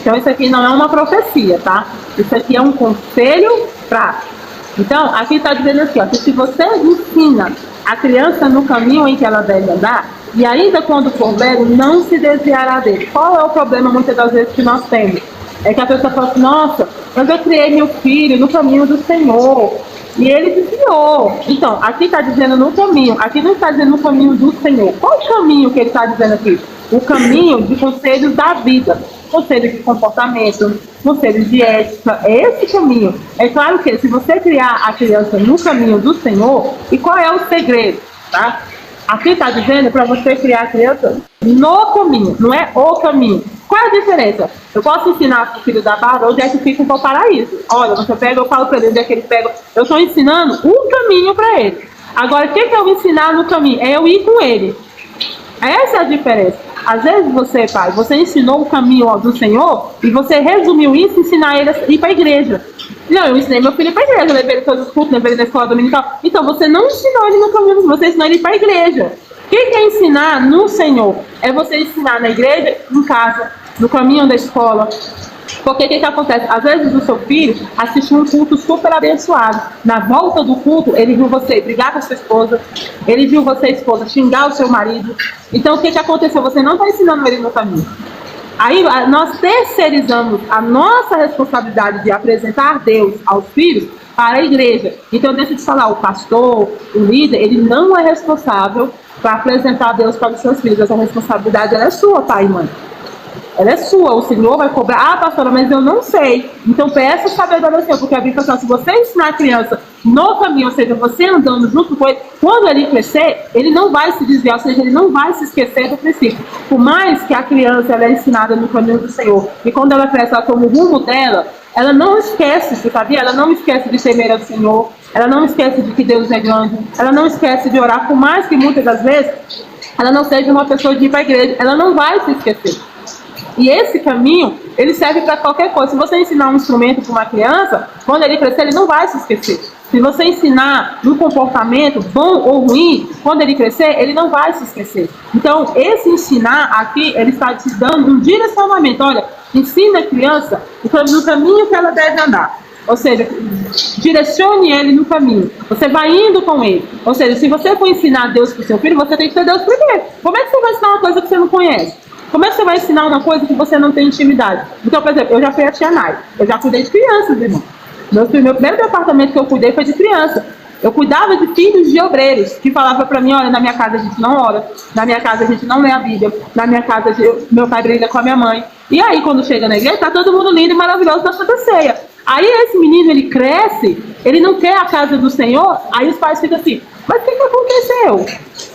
Então, isso aqui não é uma profecia, tá? Isso aqui é um conselho prático. Então, aqui está dizendo assim, ó, que se você ensina a criança no caminho em que ela deve andar, e ainda quando for velho, não se desviará dele. Qual é o problema, muitas das vezes, que nós temos? É que a pessoa fala assim, nossa, mas eu criei meu filho no caminho do Senhor, e ele desviou. Então, aqui está dizendo no caminho, aqui não está dizendo no caminho do Senhor. Qual o caminho que ele está dizendo aqui? O caminho de conselhos da vida, conselhos de comportamento, conselhos de ética, é esse caminho. É claro que se você criar a criança no caminho do Senhor, e qual é o segredo, tá? Aqui está dizendo para você criar a criança no caminho, não é o caminho. Qual é a diferença? Eu posso ensinar para o filho da Bárbara onde é que fica o paraíso. Olha, você pega, eu falo para ele onde é que ele pega. Eu estou ensinando um caminho para ele. Agora, o que eu vou ensinar no caminho? É eu ir com ele. Essa é a diferença. Às vezes você, pai, você ensinou o caminho do Senhor e você resumiu isso, ensinar ele a ir para a igreja. Não, eu ensinei meu filho para a igreja, levei ele todos os cultos, levei ele na escola dominical. Então você não ensinou ele no caminho, você ensinou ele para a igreja. O que é ensinar no Senhor? É você ensinar na igreja, em casa, no caminho da escola. Porque o que acontece? Às vezes o seu filho assistiu um culto super abençoado. Na volta do culto, ele viu você brigar com a sua esposa, ele viu você, esposa, xingar o seu marido. Então o que aconteceu? Você não está ensinando ele no caminho. Aí nós terceirizamos a nossa responsabilidade de apresentar Deus aos filhos para a igreja. Então, deixa eu te falar, o pastor, o líder, ele não é responsável para apresentar Deus para os seus filhos. Essa responsabilidade ela é sua, pai e mãe. Ela é sua, o Senhor vai cobrar. Ah, pastora, mas eu não sei. Então peça sabedoria ao Senhor, porque a Bíblia fala, se você ensinar a criança no caminho, ou seja, você andando junto com ele, quando ele crescer, ele não vai se desviar, ou seja, ele não vai se esquecer do princípio. Por mais que a criança ela é ensinada no caminho do Senhor, e quando ela cresce, ela toma o rumo dela, ela não esquece, você sabia? Ela não esquece de temer ao Senhor, ela não esquece de que Deus é grande, ela não esquece de orar, por mais que muitas das vezes ela não seja uma pessoa de ir para a igreja, ela não vai se esquecer. E esse caminho, ele serve para qualquer coisa. Se você ensinar um instrumento para uma criança, quando ele crescer, ele não vai se esquecer. Se você ensinar um comportamento bom ou ruim, quando ele crescer, ele não vai se esquecer. Então, esse ensinar aqui, ele está te dando um direcionamento. Olha, ensina a criança no caminho que ela deve andar. Ou seja, direcione ele no caminho. Você vai indo com ele. Ou seja, se você for ensinar Deus para o seu filho, você tem que ter Deus primeiro. Como é que você vai ensinar uma coisa que você não conhece? Como é que você vai ensinar uma coisa que você não tem intimidade? Então, por exemplo, eu já fui a tia Nai. Eu já cuidei de crianças, irmão. Meu primeiro departamento que eu cuidei foi de criança. Eu cuidava de filhos de obreiros que falavam para mim, olha, na minha casa a gente não ora, na minha casa a gente não lê a Bíblia, na minha casa meu pai briga com a minha mãe. E aí, quando chega na igreja, tá todo mundo lindo e maravilhoso na Santa Ceia. Aí esse menino, ele cresce, ele não quer a casa do Senhor, aí os pais ficam assim, mas o que aconteceu?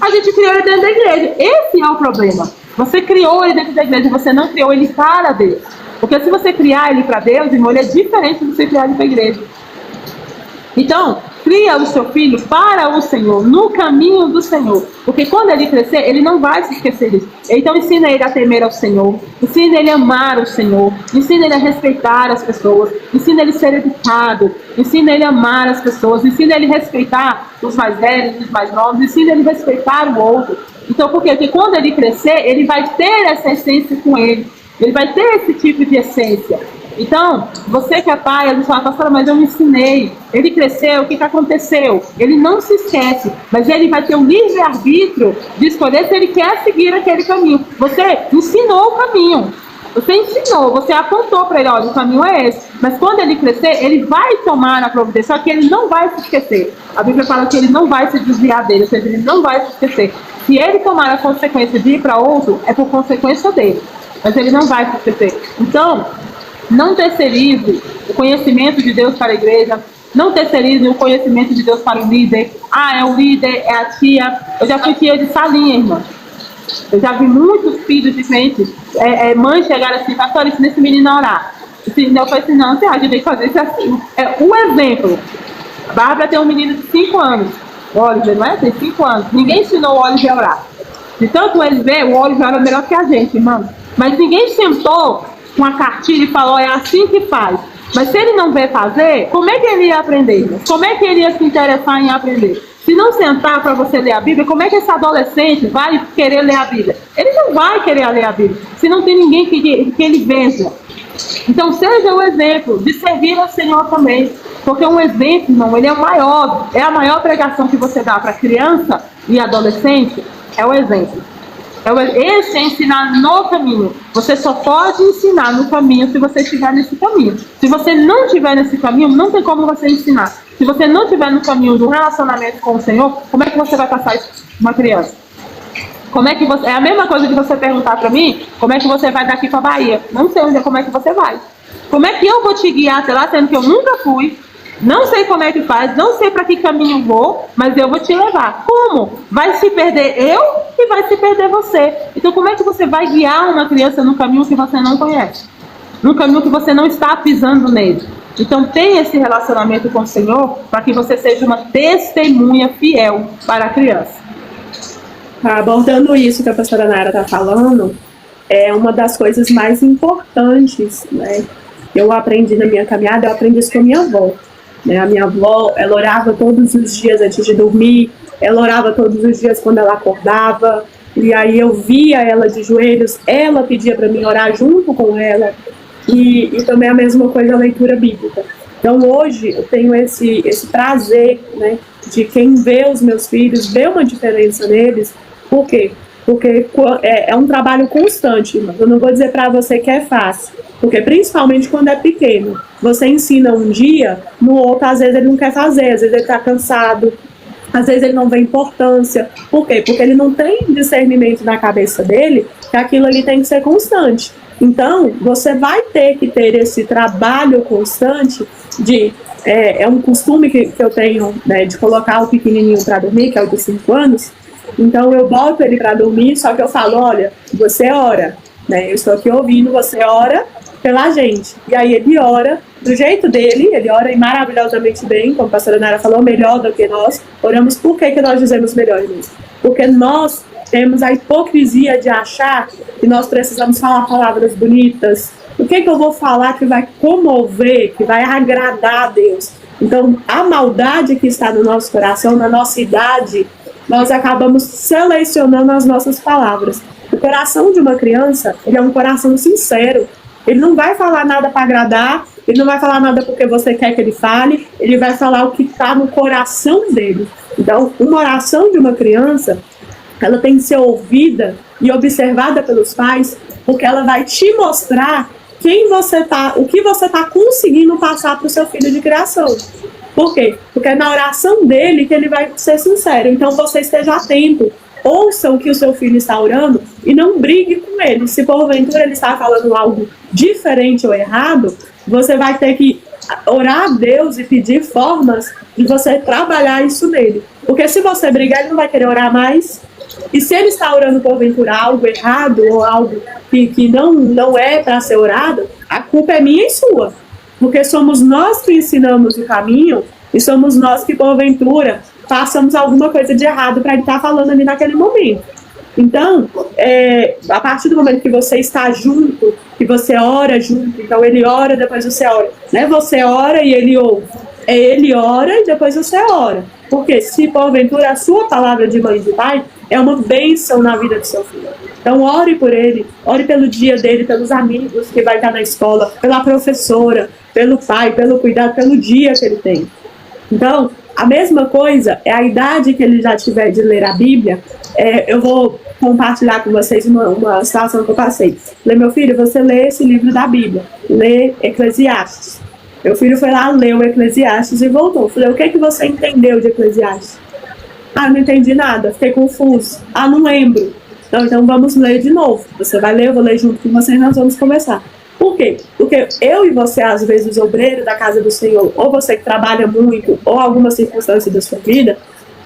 A gente criou ele dentro da igreja. Esse é o problema. Você criou ele dentro da igreja, você não criou ele para Deus. Porque se você criar ele para Deus, irmão, ele é diferente de você criar ele para a igreja. Então, cria o seu filho para o Senhor, no caminho do Senhor. Porque quando ele crescer, ele não vai se esquecer disso. Então ensina ele a temer ao Senhor, ensina ele a amar o Senhor, ensina ele a respeitar as pessoas, ensina ele a ser educado, ensina ele a amar as pessoas, ensina ele a respeitar os mais velhos, os mais novos, ensina ele a respeitar o outro. Então, por quê? Porque quando ele crescer, ele vai ter essa essência com ele. Ele vai ter esse tipo de essência. Então, você que é pai, a gente fala, pastora, mas eu me ensinei. Ele cresceu, o que aconteceu? Ele não se esquece, mas ele vai ter o livre-arbítrio de escolher se ele quer seguir aquele caminho. Você ensinou o caminho. Você ensinou, você apontou para ele, olha, o caminho é esse. Mas quando ele crescer, ele vai tomar a providência, só que ele não vai se esquecer. A Bíblia fala que ele não vai se desviar dele, ou seja, ele não vai se esquecer. Se ele tomar a consequência de ir para outro, é por consequência dele. Mas ele não vai se esquecer. Então, não terceirize o conhecimento de Deus para a igreja. Não terceirize o conhecimento de Deus para o líder. Ah, é o líder, é a tia. Eu já fui tia de salinha, irmã. Eu já vi muitos filhos de crentes, mães chegaram assim, pastor, ensina esse menino a orar. Eu falei assim, não, você acha que tem que fazer isso assim. Um exemplo. A Bárbara tem um menino de 5 anos. O Oliver, não é? Tem 5 anos. Ninguém ensinou o Oliver a orar. De tanto ele vê, o Oliver ora melhor que a gente, irmão. Mas ninguém sentou com a cartilha e falou, é assim que faz. Mas se ele não vê fazer, como é que ele ia aprender? Como é que ele ia se interessar em aprender? Se não sentar para você ler a Bíblia, como é que esse adolescente vai querer ler a Bíblia? Ele não vai querer ler a Bíblia, se não tem ninguém que ele veja. Então seja o exemplo de servir ao Senhor também. Porque um exemplo, irmão, ele é o maior, é a maior pregação que você dá para criança e adolescente, é o exemplo. Esse é ensinar no caminho. Você só pode ensinar no caminho se você estiver nesse caminho. Se você não estiver nesse caminho, não tem como você ensinar. Se você não estiver no caminho do relacionamento com o Senhor, como é que você vai passar isso para uma criança? Como é que você... É a mesma coisa de você perguntar para mim, como é que você vai daqui para a Bahia? Não sei onde é, como é que você vai. Como é que eu vou te guiar, sei lá, sendo que eu nunca fui, não sei como é que faz, não sei para que caminho vou, mas eu vou te levar. Como? Vai se perder eu e vai se perder você. Então como é que você vai guiar uma criança no caminho que você não conhece? No caminho que você não está pisando nele? Então tenha esse relacionamento com o Senhor para que você seja uma testemunha fiel para a criança. Abordando isso que a pastora Nara está falando, é uma das coisas mais importantes, né? Eu aprendi na minha caminhada, eu aprendi isso com a minha avó. A minha avó, ela orava todos os dias antes de dormir, ela orava todos os dias quando ela acordava, e aí eu via ela de joelhos, ela pedia para mim orar junto com ela, e também a mesma coisa a leitura bíblica. Então hoje eu tenho esse prazer, né, de quem vê os meus filhos, vê uma diferença neles. Por quê? Porque é um trabalho constante, irmão. Eu não vou dizer para você que é fácil, porque principalmente quando é pequeno, você ensina um dia, no outro às vezes ele não quer fazer, às vezes ele está cansado, às vezes ele não vê importância. Por quê? Porque ele não tem discernimento na cabeça dele que aquilo ali tem que ser constante. Então, você vai ter que ter esse trabalho constante de... É um costume que eu tenho, né, de colocar o pequenininho para dormir, que é o de 5 anos. Então, eu boto ele para dormir, só que eu falo, olha, você ora, né? Eu estou aqui ouvindo, você ora pela gente. E aí ele ora do jeito dele, ele ora maravilhosamente bem, como a pastora Nara falou, melhor do que nós. Oramos. Por que nós dizemos melhor, irmãos? Porque nós temos a hipocrisia de achar que nós precisamos falar palavras bonitas. O que eu vou falar que vai comover, que vai agradar a Deus? Então, a maldade que está no nosso coração, na nossa idade, nós acabamos selecionando as nossas palavras. O coração de uma criança, ele é um coração sincero. Ele não vai falar nada para agradar, ele não vai falar nada porque você quer que ele fale, ele vai falar o que está no coração dele. Então, uma oração de uma criança, ela tem que ser ouvida e observada pelos pais, porque ela vai te mostrar quem você tá, o que você está conseguindo passar para o seu filho de criação. Por quê? Porque é na oração dele que ele vai ser sincero. Então você esteja atento, ouça o que o seu filho está orando e não brigue com ele. Se porventura ele está falando algo diferente ou errado, você vai ter que orar a Deus e pedir formas de você trabalhar isso nele. Porque se você brigar, ele não vai querer orar mais. E se ele está orando porventura algo errado ou algo que não é para ser orado, a culpa é minha e sua. Porque somos nós que ensinamos o caminho e somos nós que porventura passamos alguma coisa de errado para ele estar falando ali naquele momento. Então, a partir do momento que você está junto, que você ora junto, então ele ora, depois você ora. Né? Você ora e ele ouve. Ele ora e depois você ora. Porque se porventura a sua palavra de mãe e de pai é uma bênção na vida do seu filho. Então ore por ele, ore pelo dia dele, pelos amigos que vai estar na escola, pela professora, pelo pai, pelo cuidado, pelo dia que ele tem. Então, a mesma coisa é a idade que ele já tiver de ler a Bíblia. Eu vou compartilhar com vocês uma situação que eu passei. Falei, meu filho, você lê esse livro da Bíblia, lê Eclesiastes. Meu filho foi lá, leu o Eclesiastes e voltou. Falei, o que você entendeu de Eclesiastes? Ah, não entendi nada, fiquei confuso. Ah, não lembro. Então vamos ler de novo. Você vai ler, eu vou ler junto com você e nós vamos conversar. Por quê? Porque eu e você, às vezes, obreiro da casa do Senhor, ou você que trabalha muito, ou alguma circunstância da sua vida,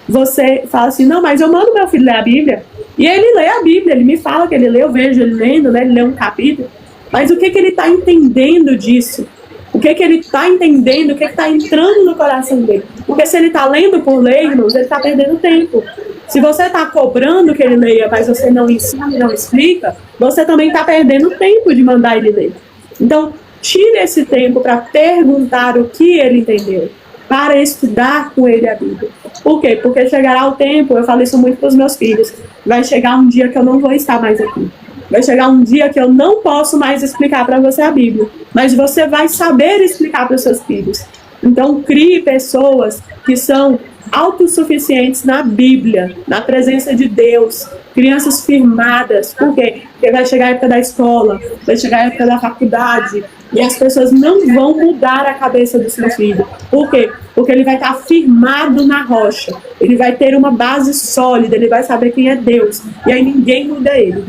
você fala assim, não, mas eu mando meu filho ler a Bíblia. E ele lê a Bíblia, ele me fala que ele lê, eu vejo ele lendo, né? Ele lê um capítulo. Mas o que ele está entendendo disso? O que ele está entendendo, o que está entrando no coração dele? Porque se ele está lendo por ler, irmãos, ele está perdendo tempo. Se você está cobrando que ele leia, mas você não ensina e não explica, você também está perdendo tempo de mandar ele ler. Então, tire esse tempo para perguntar o que ele entendeu, para estudar com ele a Bíblia. Por quê? Porque chegará o tempo, eu falo isso muito para os meus filhos, vai chegar um dia que eu não vou estar mais aqui. Vai chegar um dia que eu não posso mais explicar para você a Bíblia, mas você vai saber explicar para os seus filhos. Então, crie pessoas que são autossuficientes na Bíblia, na presença de Deus, crianças firmadas. Por quê? Porque vai chegar a época da escola, vai chegar a época da faculdade, e as pessoas não vão mudar a cabeça do seu filho. Por quê? Porque ele vai estar firmado na rocha, ele vai ter uma base sólida, ele vai saber quem é Deus, e aí ninguém muda ele.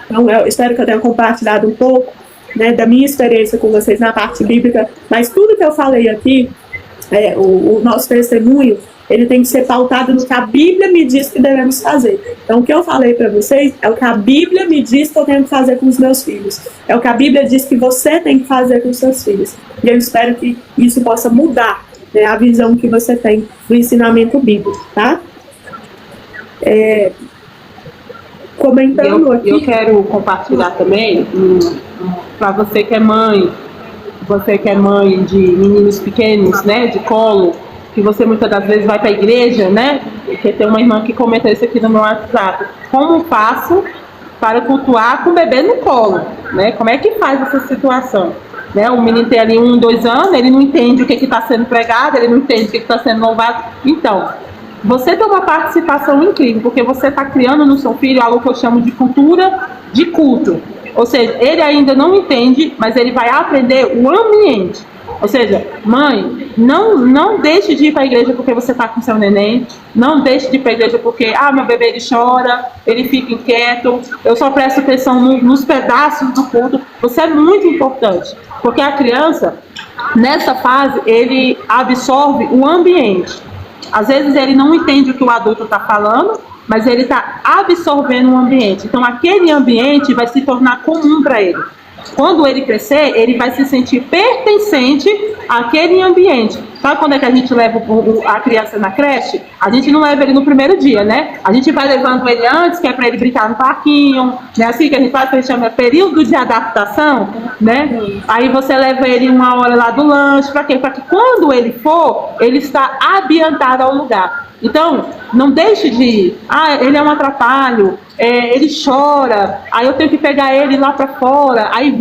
Então, eu espero que eu tenha compartilhado um pouco, né, da minha experiência com vocês na parte bíblica, mas tudo que eu falei aqui, o nosso testemunho, ele tem que ser pautado no que a Bíblia me diz que devemos fazer. Então, o que eu falei para vocês é o que a Bíblia me diz que eu tenho que fazer com os meus filhos. É o que a Bíblia diz que você tem que fazer com os seus filhos. E eu espero que isso possa mudar, né, a visão que você tem do ensinamento bíblico, tá? Comentando aqui... Eu quero compartilhar também, para você que é mãe de meninos pequenos, né, de colo, que você muitas das vezes vai para a igreja, né? Porque tem uma irmã que comentou isso aqui no meu WhatsApp. Como faço para cultuar com o bebê no colo, né? Como é que faz essa situação? Né? O menino tem ali 1, 2 anos, ele não entende o que está sendo pregado, ele não entende o que está sendo louvado. Então, você tem uma participação incrível, porque você está criando no seu filho algo que eu chamo de cultura de culto. Ou seja, ele ainda não entende, mas ele vai aprender o ambiente. Ou seja, mãe, não deixe de ir para a igreja porque você está com seu neném. Não deixe de ir para a igreja porque, meu bebê ele chora, ele fica inquieto. Eu só presto atenção nos pedaços do culto. Você é muito importante, porque a criança, nessa fase, ele absorve o ambiente. Às vezes ele não entende o que o adulto está falando, mas ele está absorvendo o ambiente. Então aquele ambiente vai se tornar comum para ele. Quando ele crescer, ele vai se sentir pertencente àquele ambiente. Sabe quando é que a gente leva a criança na creche? A gente não leva ele no primeiro dia, né? A gente vai levando ele antes, que é para ele brincar no parquinho, né? Assim que a gente faz, que a gente chama período de adaptação, né? Aí você leva ele uma hora lá do lanche, para quê? Para que quando ele for, ele está ambientado ao lugar. Então, não deixe de ir. Ele é um atrapalho, ele chora, aí eu tenho que pegar ele lá para fora, aí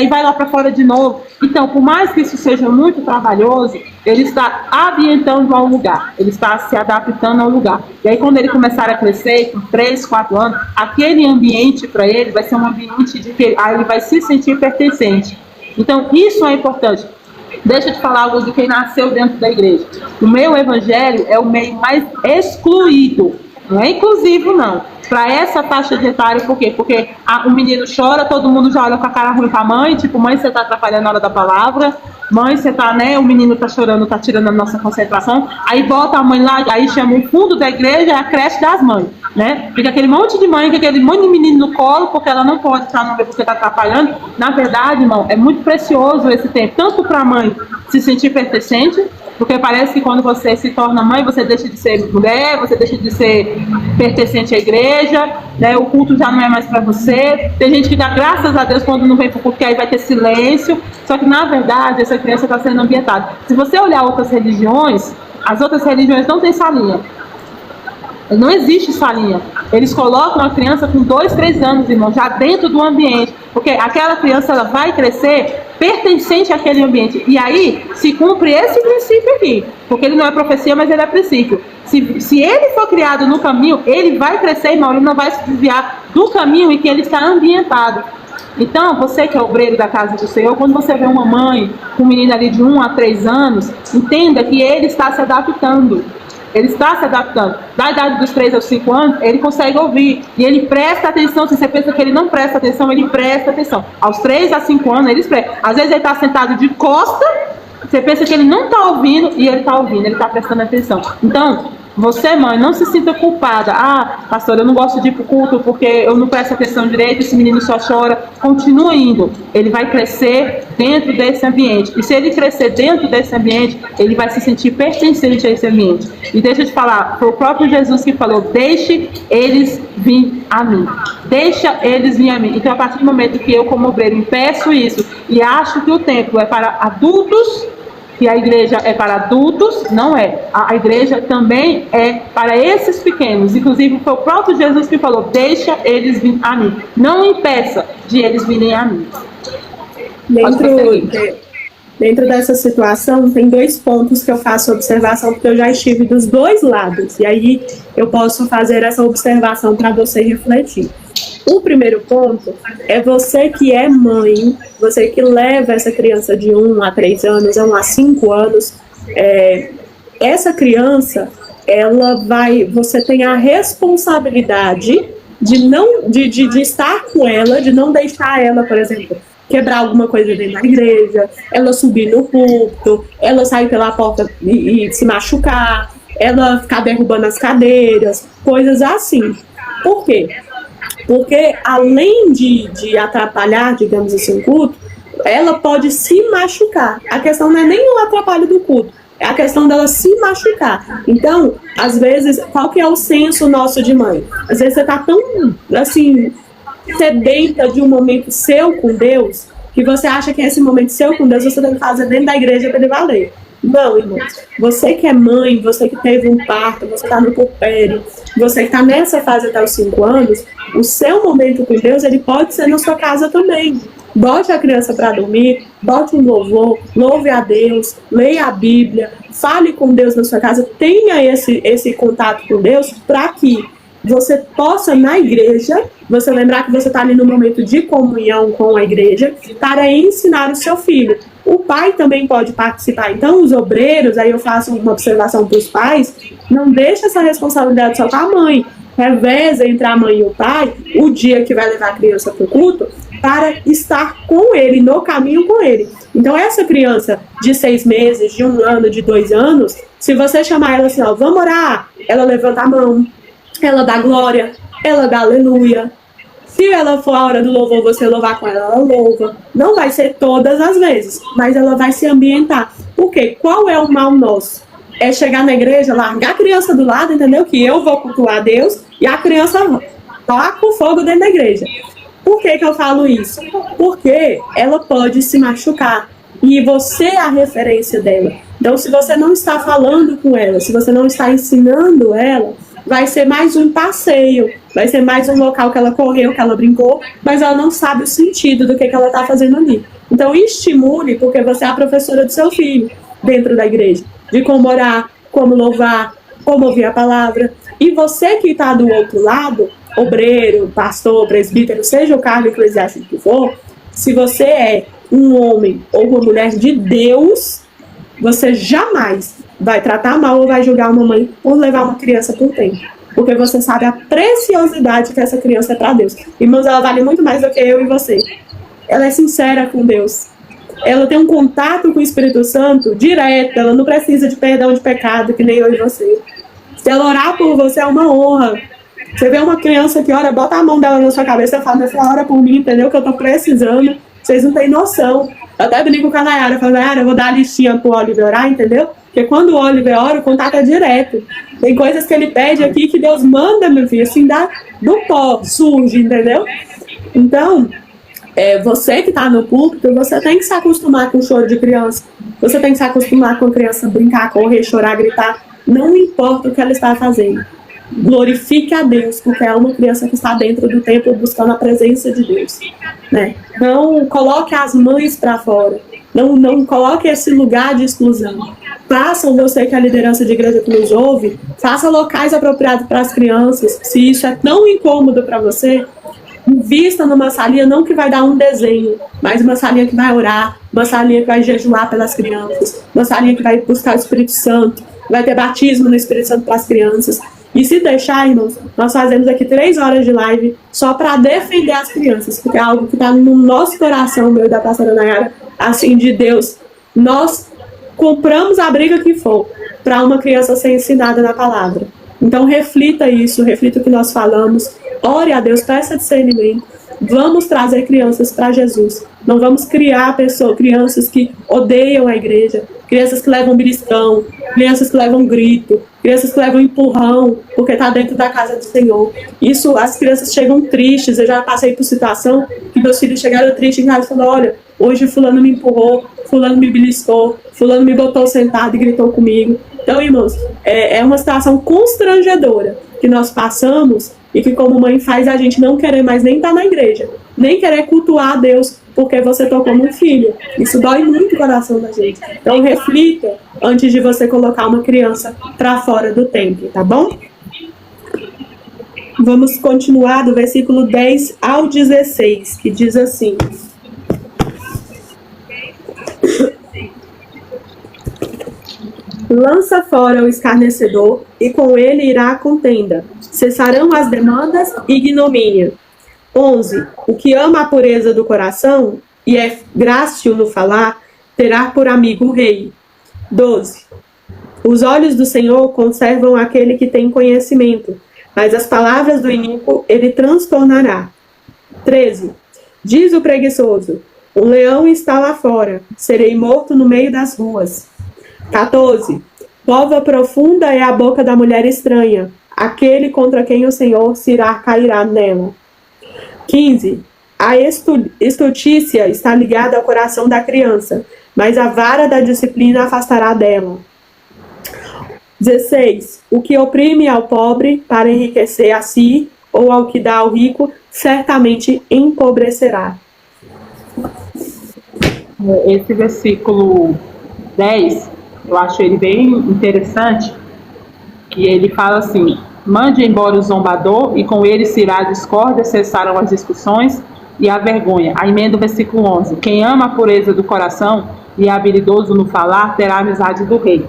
vai lá para fora de novo. Então, por mais que isso seja muito trabalhoso, ele está ambientando ao lugar, ele está se adaptando ao lugar. E aí, quando ele começar a crescer, com 3, 4 anos, aquele ambiente para ele vai ser um ambiente de que ele vai se sentir pertencente. Então, isso é importante. Deixa eu te falar algo de quem nasceu dentro da igreja. O meio evangelho é o meio mais excluído, não é inclusivo não, para essa faixa de etária. Por quê? Porque o menino chora, todo mundo já olha com a cara ruim para a mãe, tipo, mãe, você está atrapalhando a hora da palavra, mãe, você tá, né, o menino tá chorando, tá tirando a nossa concentração, aí bota a mãe lá, aí chama o fundo da igreja, a creche das mães, né? Fica aquele monte de mãe, aquele monte de menino no colo, porque ela não pode estar no meio porque tá atrapalhando. Na verdade, irmão, é muito precioso esse tempo, tanto para a mãe se sentir pertencente, porque parece que quando você se torna mãe, você deixa de ser mulher, você deixa de ser pertencente à igreja, né? O culto já não é mais para você. Tem gente que dá graças a Deus quando não vem para o culto, que aí vai ter silêncio. Só que, na verdade, essa criança está sendo ambientada. Se você olhar outras religiões, as outras religiões não têm salinha. Não existe salinha. Eles colocam a criança com 2, 3 anos, irmão, já dentro do ambiente. Porque aquela criança ela vai crescer pertencente àquele ambiente. E aí se cumpre esse princípio aqui. Porque ele não é profecia, mas ele é princípio. Se ele for criado no caminho, ele vai crescer, irmão, ele não vai se desviar do caminho em que ele está ambientado. Então, você que é obreiro da casa do Senhor, quando você vê uma mãe com um menino ali de 1 a 3 anos, entenda que ele está se adaptando. Ele está se adaptando. Da idade dos 3 aos 5 anos, ele consegue ouvir. E ele presta atenção. Se você pensa que ele não presta atenção, ele presta atenção. Aos 3 a 5 anos, ele presta. Às vezes ele está sentado de costa, você pensa que ele não está ouvindo, e ele está ouvindo, ele está prestando atenção. Então, você, mãe, não se sinta culpada. Pastor, eu não gosto de ir para o culto porque eu não presto atenção direito, esse menino só chora. Continua indo. Ele vai crescer dentro desse ambiente. E se ele crescer dentro desse ambiente, ele vai se sentir pertencente a esse ambiente. E deixa eu te falar, foi o próprio Jesus que falou, deixe eles vir a mim. Deixa eles vir a mim. Então, a partir do momento que eu, como obreiro, peço isso e acho que o templo é para adultos, que a igreja é para adultos, não é. A igreja também é para esses pequenos. Inclusive, foi o próprio Jesus que falou, deixa eles virem a mim. Não impeça de eles virem a mim. Dentro dessa situação, tem 2 pontos que eu faço observação, porque eu já estive dos 2 lados. E aí eu posso fazer essa observação para você refletir. O primeiro ponto é você que é mãe, você que leva essa criança de 1 a 3 anos, 1 a 5 anos, essa criança, você tem a responsabilidade de estar com ela, de não deixar ela, por exemplo, quebrar alguma coisa dentro da igreja, ela subir no púlpito, ela sair pela porta e se machucar, ela ficar derrubando as cadeiras, coisas assim. Por quê? Porque além de atrapalhar, digamos assim, o culto, ela pode se machucar. A questão não é nem o atrapalho do culto, é a questão dela se machucar. Então, às vezes, qual que é o senso nosso de mãe? Às vezes você tá tão, assim, sedenta de um momento seu com Deus, que você acha que esse momento seu com Deus você tem que fazer dentro da igreja para ele valer. Não, irmãos, você que é mãe, você que teve um parto, você está no puerpério, você que está nessa fase até os 5 anos, o seu momento com Deus, ele pode ser na sua casa também. Bote a criança para dormir, bote um louvor, louve a Deus, leia a Bíblia, fale com Deus na sua casa, tenha esse contato com Deus para que você possa, na igreja, você lembrar que você está ali no momento de comunhão com a igreja, para ensinar o seu filho. O pai também pode participar. Então, os obreiros, aí eu faço uma observação para os pais, não deixa essa responsabilidade só com a mãe. Reveza entre a mãe e o pai o dia que vai levar a criança para o culto, para estar com ele, no caminho com ele. Então, essa criança de 6 meses, de 1 ano, de 2 anos, se você chamar ela assim, ó, vamos orar, ela levanta a mão, ela dá glória, ela dá aleluia. Se ela for a hora do louvor, você louvar com ela, ela louva. Não vai ser todas as vezes, mas ela vai se ambientar. Por quê? Qual é o mal nosso? É chegar na igreja, largar a criança do lado, entendeu? Que eu vou cultuar a Deus e a criança tá com fogo dentro da igreja. Por que eu falo isso? Porque ela pode se machucar e você é a referência dela. Então, se você não está falando com ela, se você não está ensinando ela, vai ser mais um passeio, vai ser mais um local que ela correu, que ela brincou, mas ela não sabe o sentido do que ela está fazendo ali. Então, estimule, porque você é a professora do seu filho dentro da igreja, de como orar, como louvar, como ouvir a palavra. E você que está do outro lado, obreiro, pastor, presbítero, seja o cargo eclesiástico que for, se você é um homem ou uma mulher de Deus, você jamais vai tratar mal ou vai julgar uma mãe por levar uma criança por tempo. Porque você sabe a preciosidade que essa criança é para Deus. Irmãos, ela vale muito mais do que eu e você. Ela é sincera com Deus. Ela tem um contato com o Espírito Santo direto. Ela não precisa de perdão de pecado, que nem eu e você. Se ela orar por você, é uma honra. Você vê uma criança que ora, bota a mão dela na sua cabeça e fala, meu filho, ora por mim, entendeu? Que eu tô precisando. Vocês não têm noção. Eu até brinco com a Nayara. Eu falo, Nayara, eu vou dar a listinha pro Oliver orar, entendeu? Porque quando o Oliver ora, o contato é direto. Tem coisas que ele pede aqui que Deus manda, meu filho, assim, do pó, surge, entendeu? Então, você que está no púlpito, você tem que se acostumar com o choro de criança. Você tem que se acostumar com a criança brincar, correr, chorar, gritar. Não importa o que ela está fazendo. Glorifique a Deus, porque é uma criança que está dentro do templo buscando a presença de Deus, né? Não coloque as mães para fora. Não coloque esse lugar de exclusão. Façam, você que é a liderança de igreja que nos ouve, faça locais apropriados para as crianças. Se isso é tão incômodo para você, invista numa salinha, não que vai dar um desenho, mas uma salinha que vai orar, uma salinha que vai jejuar pelas crianças, uma salinha que vai buscar o Espírito Santo, vai ter batismo no Espírito Santo para as crianças. E se deixar, irmãos, nós fazemos aqui 3 horas de live só para defender as crianças, porque é algo que está no nosso coração, meu e da pastora Nayara, assim, de Deus. Nós compramos a briga que for para uma criança ser ensinada na palavra. Então, reflita isso, reflita o que nós falamos, ore a Deus, peça discernimento. Vamos trazer crianças para Jesus. Não vamos criar crianças que odeiam a igreja, crianças que levam beliscão, crianças que levam grito, crianças que levam empurrão, porque está dentro da casa do Senhor. Isso, as crianças chegam tristes. Eu já passei por situação que meus filhos chegaram tristes em casa e falaram, olha, hoje fulano me empurrou, fulano me beliscou, fulano me botou sentado e gritou comigo. Então, irmãos, é uma situação constrangedora que nós passamos e que, como mãe, faz a gente não querer mais nem estar na igreja, nem querer cultuar a Deus porque você tocou um filho. Isso dói muito o coração da gente. Então, reflita antes de você colocar uma criança para fora do templo, tá bom? Vamos continuar do versículo 10 ao 16, que diz assim: lança fora o escarnecedor, e com ele irá a contenda. Cessarão as demandas e ignomínia. 11. O que ama a pureza do coração e é grácil no falar, terá por amigo o rei. 12. Os olhos do Senhor conservam aquele que tem conhecimento, mas as palavras do iníquo ele transtornará. 13. Diz o preguiçoso: um leão está lá fora, serei morto no meio das ruas. 14. Cova profunda é a boca da mulher estranha, aquele contra quem o Senhor se irá cairá nela. 15. A estultícia está ligada ao coração da criança, mas a vara da disciplina afastará dela. 16. O que oprime ao pobre para enriquecer a si, ou ao que dá ao rico, certamente empobrecerá. Esse versículo 10, eu acho ele bem interessante, que ele fala assim: mande embora o zombador, e com ele se irá a discórdia, cessaram as discussões e a vergonha. A emenda do versículo 11: quem ama a pureza do coração e é habilidoso no falar, terá a amizade do rei.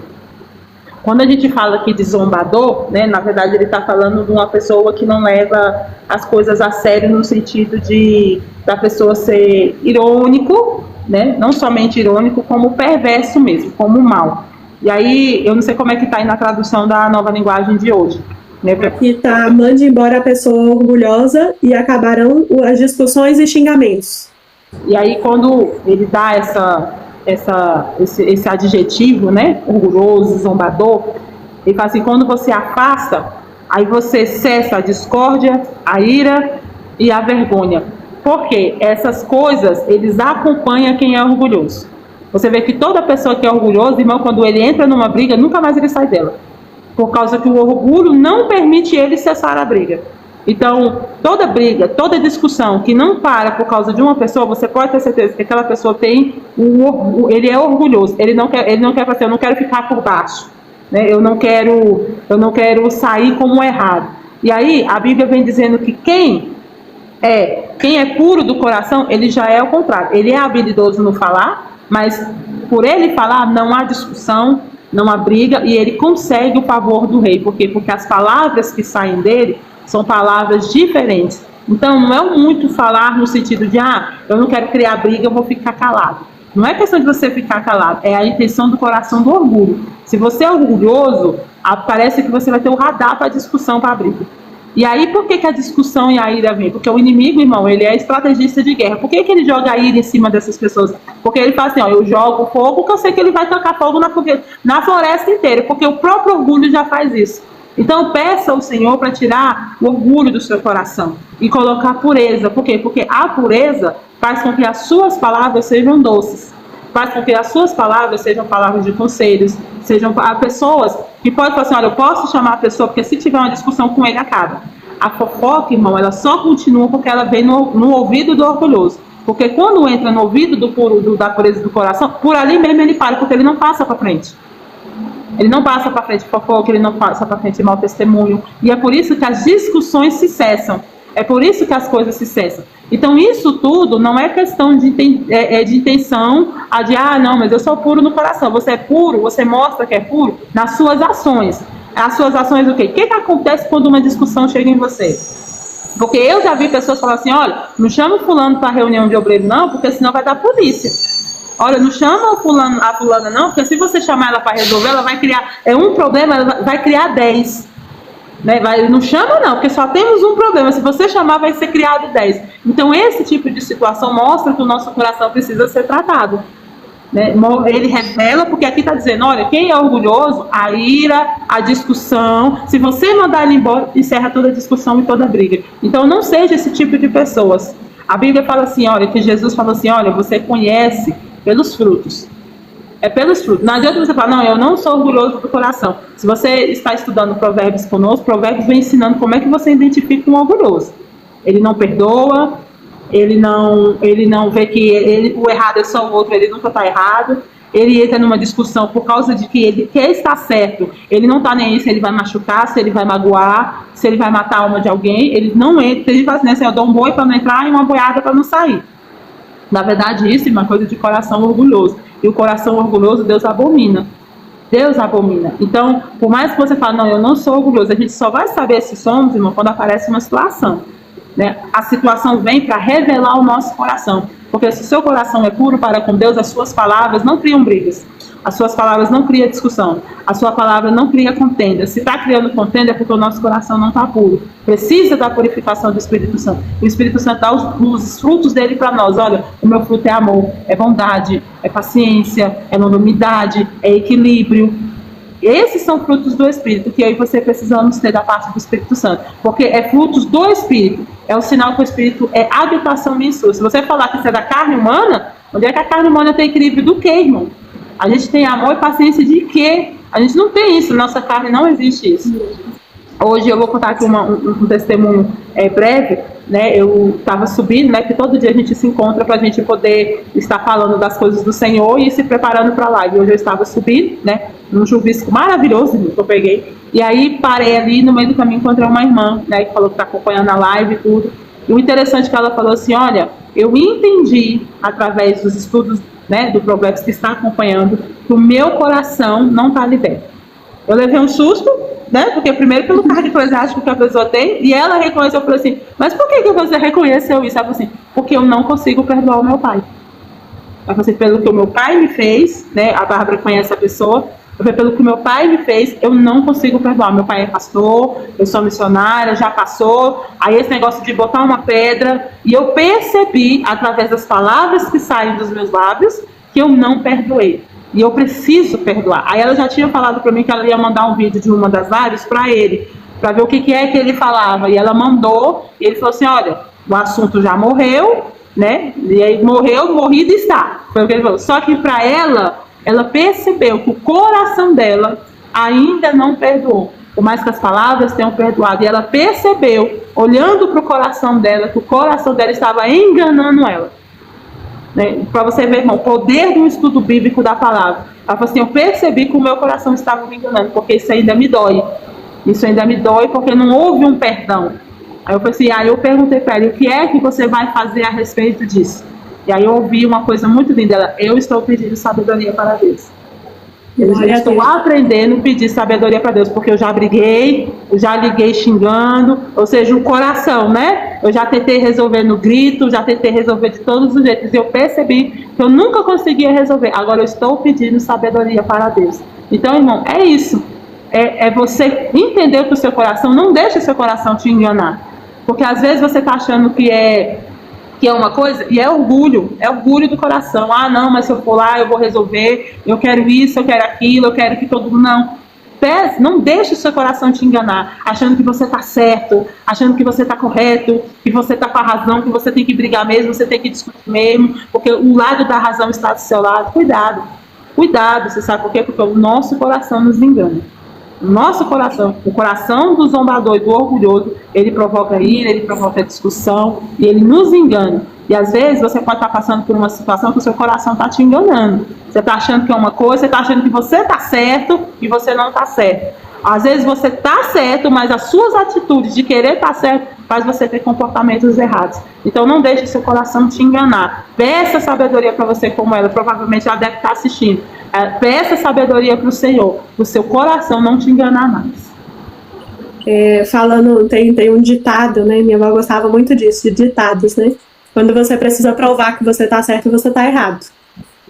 Quando a gente fala aqui de zombador, né, na verdade ele está falando de uma pessoa que não leva as coisas a sério, no sentido de da pessoa ser irônico, né, não somente irônico, como perverso mesmo, como mal. E aí, eu não sei como é que está aí na tradução da Nova Linguagem de hoje. Né? Aqui tá: mande embora a pessoa orgulhosa e acabarão as discussões e xingamentos. E aí, quando ele dá esse adjetivo, né, orgulhoso, zombador, ele fala assim: quando você afasta, aí você cessa a discórdia, a ira e a vergonha. Porque essas coisas, eles acompanham quem é orgulhoso. Você vê que toda pessoa que é orgulhosa, irmão, quando ele entra numa briga, nunca mais ele sai dela. Por causa que o orgulho não permite ele cessar a briga. Então, toda briga, toda discussão que não para por causa de uma pessoa, você pode ter certeza que aquela pessoa tem ele é orgulhoso. Ele não quer fazer, eu não quero ficar por baixo, né? Eu não quero sair como errado. E aí a Bíblia vem dizendo que quem é puro do coração, ele já é o contrário. Ele é habilidoso no falar, mas por ele falar não há discussão, não há briga, e ele consegue o favor do rei. Por quê? Porque as palavras que saem dele são palavras diferentes. Então não é muito falar no sentido de eu não quero criar briga, eu vou ficar calado. Não é questão de você ficar calado, é a intenção do coração do orgulho. Se você é orgulhoso, parece que você vai ter o radar para a discussão, para a briga. E aí, por que a discussão e a ira vem? Porque o inimigo, irmão, ele é estrategista de guerra. Por que ele joga a ira em cima dessas pessoas? Porque ele fala assim: eu jogo fogo, porque eu sei que ele vai tacar fogo na floresta inteira, porque o próprio orgulho já faz isso. Então, peça ao Senhor para tirar o orgulho do seu coração e colocar pureza. Por quê? Porque a pureza faz com que as suas palavras sejam doces. Faz com que as suas palavras sejam palavras de conselhos, sejam pessoas que podem falar assim: olha, eu posso chamar a pessoa, porque se tiver uma discussão com ele, acaba. A fofoca, irmão, ela só continua porque ela vem no ouvido do orgulhoso. Porque quando entra no ouvido da pureza do coração, por ali mesmo ele para, porque ele não passa para frente. Ele não passa para frente fofoca, ele não passa para frente mau testemunho. E é por isso que as discussões se cessam. É por isso que as coisas se cessam. Então, isso tudo não é questão de intenção, não, mas eu sou puro no coração. Você é puro, você mostra que é puro nas suas ações. As suas ações, o quê? O que acontece quando uma discussão chega em você? Porque eu já vi pessoas falar assim: olha, não chama o fulano para reunião de obreiro não, porque senão vai dar polícia. Olha, não chama a fulana não, porque se você chamar ela para resolver, ela vai criar um problema, ela vai criar 10. Né? Não chama não, porque só temos um problema. Se você chamar, vai ser criado 10. Então, esse tipo de situação mostra que o nosso coração precisa ser tratado. Né? Ele revela, porque aqui está dizendo: olha, quem é orgulhoso, a ira, a discussão, se você mandar ele embora, encerra toda a discussão e toda a briga. Então, não seja esse tipo de pessoas. A Bíblia fala assim, olha, que Jesus falou assim: olha, você conhece pelos frutos. É pelos frutos. Não adianta você falar: não, eu não sou orgulhoso do coração. Se você está estudando Provérbios conosco, Provérbios vem ensinando como é que você identifica um orgulhoso. Ele não perdoa, ele não vê que o errado é só o outro, ele nunca está errado. Ele entra numa discussão por causa de que ele quer estar certo. Ele não está nem aí se ele vai machucar, se ele vai magoar, se ele vai matar a alma de alguém. Ele não entra, ele fala assim: eu dou um boi para não entrar e uma boiada para não sair. Na verdade, isso é uma coisa de coração orgulhoso. E o coração orgulhoso, Deus abomina. Deus abomina. Então, por mais que você fale: não, eu não sou orgulhoso, a gente só vai saber se somos, irmão, quando aparece uma situação. Né? A situação vem para revelar o nosso coração. Porque se o seu coração é puro para com Deus, as suas palavras não criam brigas. As suas palavras não criam discussão. A sua palavra não cria contenda. Se está criando contenda, é porque o nosso coração não está puro. Precisa da purificação do Espírito Santo. O Espírito Santo dá os frutos dele para nós. Olha, o meu fruto é amor, é bondade, é paciência, é longanimidade, é equilíbrio. Esses são frutos do Espírito, que eu e você precisamos ter da parte do Espírito Santo. Porque é frutos do Espírito. É o sinal que o Espírito é habitação em sua. Se você falar que isso é da carne humana, onde é que a carne humana tem equilíbrio do quê, irmão? A gente tem amor e paciência de quê? A gente não tem isso, nossa carne não existe isso. Hoje eu vou contar aqui um testemunho breve. né, eu estava subindo, né, que todo dia a gente se encontra para a gente poder estar falando das coisas do Senhor e se preparando para a live. Hoje eu estava subindo, né, num chuvisco maravilhoso que eu peguei, e aí parei ali no meio do caminho, encontrei uma irmã, né, que falou que está acompanhando a live e tudo. E o interessante é que ela falou assim, olha, eu entendi através dos estudos, né, do Provérbios que está acompanhando, que o meu coração não está liberto. Eu levei um susto, né? Porque primeiro pelo cargo eclesiástico que a pessoa tem, e ela reconheceu, eu falei assim, mas por que você reconheceu isso? Ela falou assim, porque eu não consigo perdoar o meu pai. Ela falou assim, pelo que o meu pai me fez, né? A Bárbara conhece a pessoa, pelo que o meu pai me fez, eu não consigo perdoar. Meu pai é pastor, eu sou missionária, já passou, aí esse negócio de botar uma pedra, e eu percebi, através das palavras que saem dos meus lábios, que eu não perdoei. E eu preciso perdoar. Aí ela já tinha falado para mim que ela ia mandar um vídeo de uma das lives para ele, para ver o que é que ele falava. E ela mandou, e ele falou assim, olha, o assunto já morreu, né? E aí morreu, morrido está. Foi o que ele falou. Só que para ela percebeu que o coração dela ainda não perdoou. Por mais que as palavras tenham perdoado. E ela percebeu, olhando para o coração dela, que o coração dela estava enganando ela. Né? Para você ver, irmão, o poder do estudo bíblico da palavra. Ela falou assim, eu percebi que o meu coração estava me enganando, porque isso ainda me dói. Isso ainda me dói porque não houve um perdão. Aí eu falei assim, aí eu perguntei para ela, o que é que você vai fazer a respeito disso? E aí eu ouvi uma coisa muito linda, ela, eu estou pedindo sabedoria para Deus. Eu estou aprendendo a pedir sabedoria para Deus, porque eu já briguei, eu já liguei xingando, ou seja, o coração, né? Eu já tentei resolver no grito, já tentei resolver de todos os jeitos, e eu percebi que eu nunca conseguia resolver. Agora eu estou pedindo sabedoria para Deus. Então, irmão, é isso. É você entender que o seu coração, não deixe o seu coração te enganar. Porque às vezes você está achando que é uma coisa, e é orgulho do coração. Ah, não, mas se eu for lá, eu vou resolver, eu quero isso, eu quero aquilo, eu quero que todo mundo... Não deixe o seu coração te enganar, achando que você está certo, achando que você está correto, que você está com a razão, que você tem que brigar mesmo, você tem que discutir mesmo, porque o lado da razão está do seu lado. Cuidado, você sabe por quê? Porque o nosso coração nos engana. O nosso coração, o coração do zombador e do orgulhoso, ele provoca ira, ele provoca discussão e ele nos engana. E às vezes você pode estar passando por uma situação que o seu coração está te enganando. Você está achando que é uma coisa, você está achando que você está certo e você não está certo. Às vezes você está certo, mas as suas atitudes de querer estar certo faz você ter comportamentos errados. Então não deixe seu coração te enganar. Peça sabedoria para você como ela, provavelmente ela deve estar assistindo. Peça sabedoria para o Senhor, para o seu coração não te enganar mais. Falando, tem um ditado, né? Minha avó gostava muito disso, de ditados, né? Quando você precisa provar que você está certo, você está errado.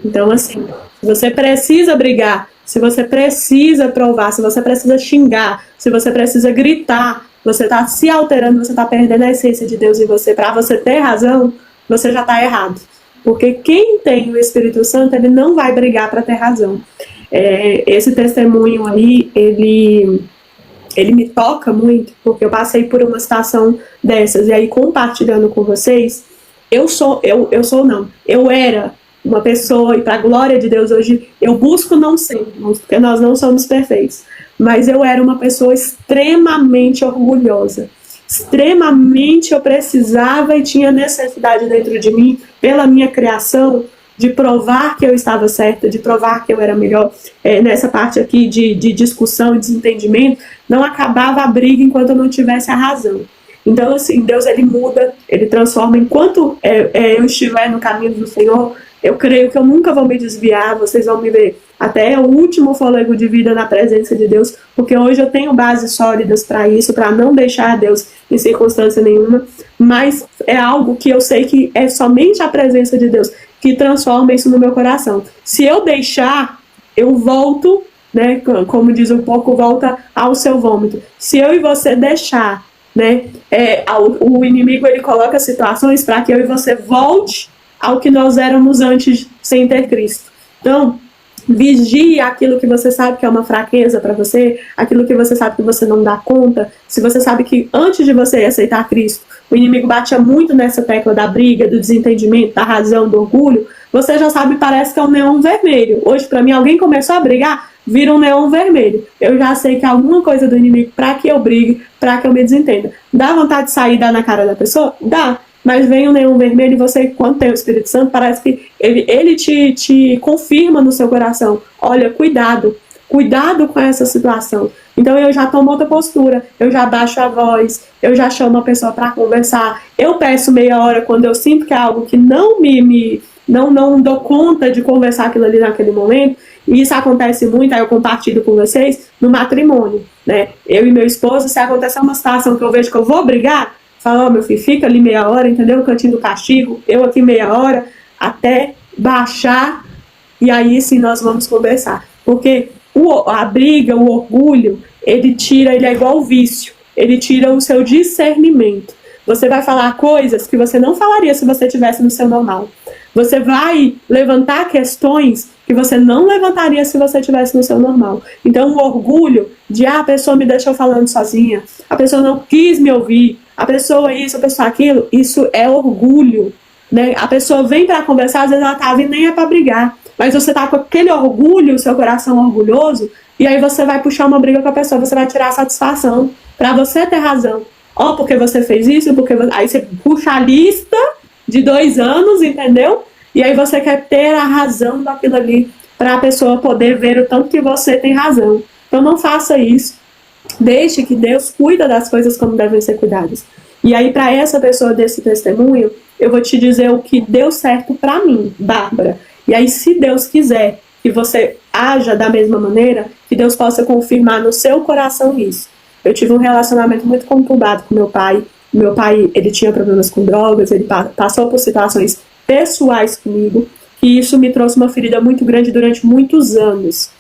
Então, assim, se você precisa brigar, se você precisa provar, se você precisa xingar, se você precisa gritar, você está se alterando, você está perdendo a essência de Deus em você, para você ter razão, você já está errado. Porque quem tem o Espírito Santo, ele não vai brigar para ter razão. Esse testemunho aí, ele me toca muito, porque eu passei por uma situação dessas, e aí compartilhando com vocês, eu era uma pessoa, e para a glória de Deus hoje, eu busco não ser, porque nós não somos perfeitos, mas eu era uma pessoa extremamente orgulhosa, extremamente eu precisava e tinha necessidade dentro de mim, pela minha criação, de provar que eu estava certa, de provar que eu era melhor. Nessa parte aqui de discussão e desentendimento, não acabava a briga enquanto eu não tivesse a razão. Então, assim, Deus, ele muda, ele transforma. Enquanto eu estiver no caminho do Senhor, eu creio que eu nunca vou me desviar, vocês vão me ver até o último fôlego de vida na presença de Deus, porque hoje eu tenho bases sólidas para isso, para não deixar Deus em circunstância nenhuma, mas é algo que eu sei que é somente a presença de Deus que transforma isso no meu coração. Se eu deixar, eu volto, né, como diz o porco, volta ao seu vômito. Se eu e você deixar, né, o inimigo ele coloca situações para que eu e você volte ao que nós éramos antes sem ter Cristo. Então, vigie aquilo que você sabe que é uma fraqueza para você, aquilo que você sabe que você não dá conta. Se você sabe que antes de você aceitar Cristo, o inimigo batia muito nessa tecla da briga, do desentendimento, da razão, do orgulho, você já sabe, parece que é um neon vermelho. Hoje, para mim, alguém começou a brigar, vira um neon vermelho. Eu já sei que é alguma coisa do inimigo para que eu brigue, para que eu me desentenda. Dá vontade de sair e dar na cara da pessoa? Dá. Mas vem o neon vermelho e você, quando tem o Espírito Santo, parece que ele te confirma no seu coração. Olha, cuidado com essa situação. Então eu já tomo outra postura, eu já baixo a voz, eu já chamo a pessoa para conversar, eu peço meia hora quando eu sinto que é algo que não dou conta de conversar aquilo ali naquele momento. E isso acontece muito, aí eu compartilho com vocês, no matrimônio, né? Eu e meu esposo, se acontecer uma situação que eu vejo que eu vou brigar, falo, meu filho, fica ali meia hora, entendeu? O cantinho do castigo, eu aqui meia hora, até baixar, e aí sim nós vamos conversar. Porque a briga, o orgulho, ele é igual o vício, ele tira o seu discernimento. Você vai falar coisas que você não falaria se você estivesse no seu normal. Você vai levantar questões que você não levantaria se você estivesse no seu normal. Então, o orgulho de, a pessoa me deixou falando sozinha, a pessoa não quis me ouvir, a pessoa isso, a pessoa aquilo, isso é orgulho, né? A pessoa vem para conversar, às vezes ela tá vindo nem é para brigar, mas você tá com aquele orgulho, o seu coração orgulhoso, e aí você vai puxar uma briga com a pessoa, você vai tirar a satisfação para você ter razão. Porque você fez isso, aí você puxa a lista de 2 anos, entendeu? E aí você quer ter a razão daquilo ali para a pessoa poder ver o tanto que você tem razão. Então não faça isso. Deixe que Deus cuida das coisas como devem ser cuidadas. E aí para essa pessoa desse testemunho, eu vou te dizer o que deu certo para mim, Bárbara. E aí se Deus quiser que você haja da mesma maneira, que Deus possa confirmar no seu coração isso. Eu tive um relacionamento muito conturbado com meu pai. Meu pai, ele tinha problemas com drogas, ele passou por situações pessoais comigo, e isso me trouxe uma ferida muito grande durante muitos anos.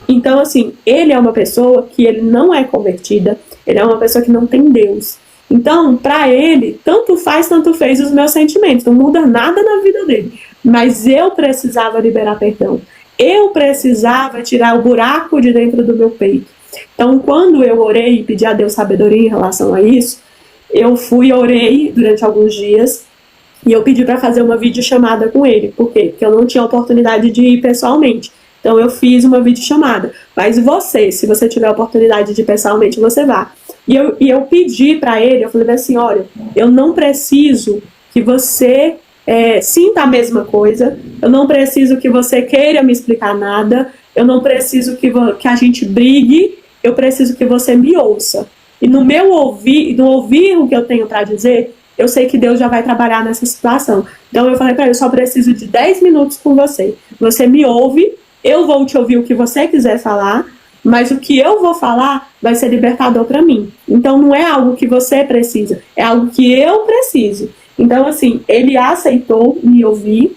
Então, assim, ele é uma pessoa que ele não é convertida, ele é uma pessoa que não tem Deus. Então, para ele, tanto fez os meus sentimentos, não muda nada na vida dele. Mas eu precisava liberar perdão. Eu precisava tirar o buraco de dentro do meu peito. Então, quando eu orei e pedi a Deus sabedoria em relação a isso, eu orei durante alguns dias, e eu pedi para fazer uma videochamada com ele. Por quê? Porque eu não tinha oportunidade de ir pessoalmente. Então eu fiz uma videochamada. Mas você, se você tiver a oportunidade de ir pessoalmente, você vá. E eu pedi para ele, eu falei assim, olha, eu não preciso que você sinta a mesma coisa, eu não preciso que você queira me explicar nada, eu não preciso que a gente brigue, eu preciso que você me ouça. E no meu ouvir o que eu tenho para dizer, eu sei que Deus já vai trabalhar nessa situação. Então eu falei para ele, eu só preciso de 10 minutos com você. Você me ouve, eu vou te ouvir o que você quiser falar, mas o que eu vou falar vai ser libertador para mim. Então não é algo que você precisa, é algo que eu preciso. Então assim, ele aceitou me ouvir,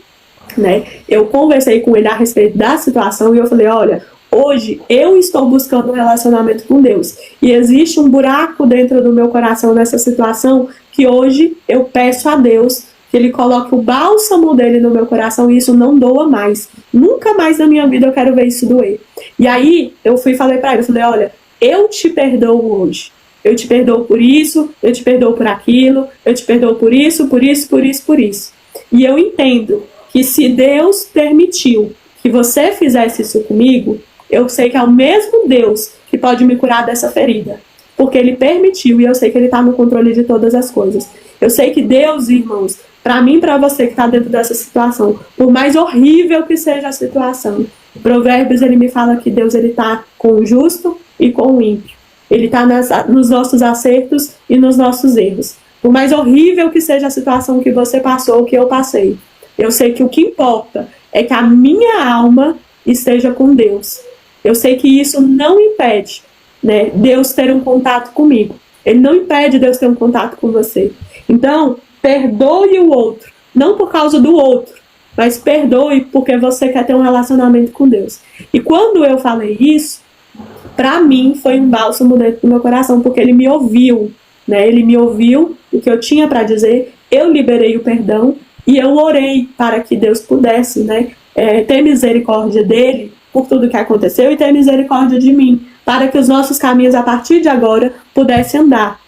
né? Eu conversei com ele a respeito da situação e eu falei, olha, hoje eu estou buscando um relacionamento com Deus e existe um buraco dentro do meu coração nessa situação que hoje eu peço a Deus que Ele coloque o bálsamo dele no meu coração e isso não doa mais. Nunca mais na minha vida eu quero ver isso doer. E aí eu falei para ele, eu falei, olha, eu te perdoo hoje. Eu te perdoo por isso, eu te perdoo por aquilo, eu te perdoo por isso, por isso, por isso, por isso. E eu entendo que se Deus permitiu que você fizesse isso comigo, eu sei que é o mesmo Deus que pode me curar dessa ferida. Porque Ele permitiu e eu sei que Ele está no controle de todas as coisas. Eu sei que Deus, irmãos, para mim e para você que está dentro dessa situação, por mais horrível que seja a situação, Provérbios ele me fala que Deus está com o justo e com o ímpio. Ele está nos nossos acertos e nos nossos erros. Por mais horrível que seja a situação que você passou, que eu passei, eu sei que o que importa é que a minha alma esteja com Deus. Eu sei que isso não impede, né, Deus ter um contato comigo. Ele não impede Deus ter um contato com você. Então, perdoe o outro. Não por causa do outro, mas perdoe porque você quer ter um relacionamento com Deus. E quando eu falei isso, para mim foi um bálsamo dentro do meu coração, porque Ele me ouviu, né? Ele me ouviu o que eu tinha para dizer, eu liberei o perdão e eu orei para que Deus pudesse, né, ter misericórdia dele por tudo que aconteceu e ter misericórdia de mim, para que os nossos caminhos a partir de agora pudessem andar.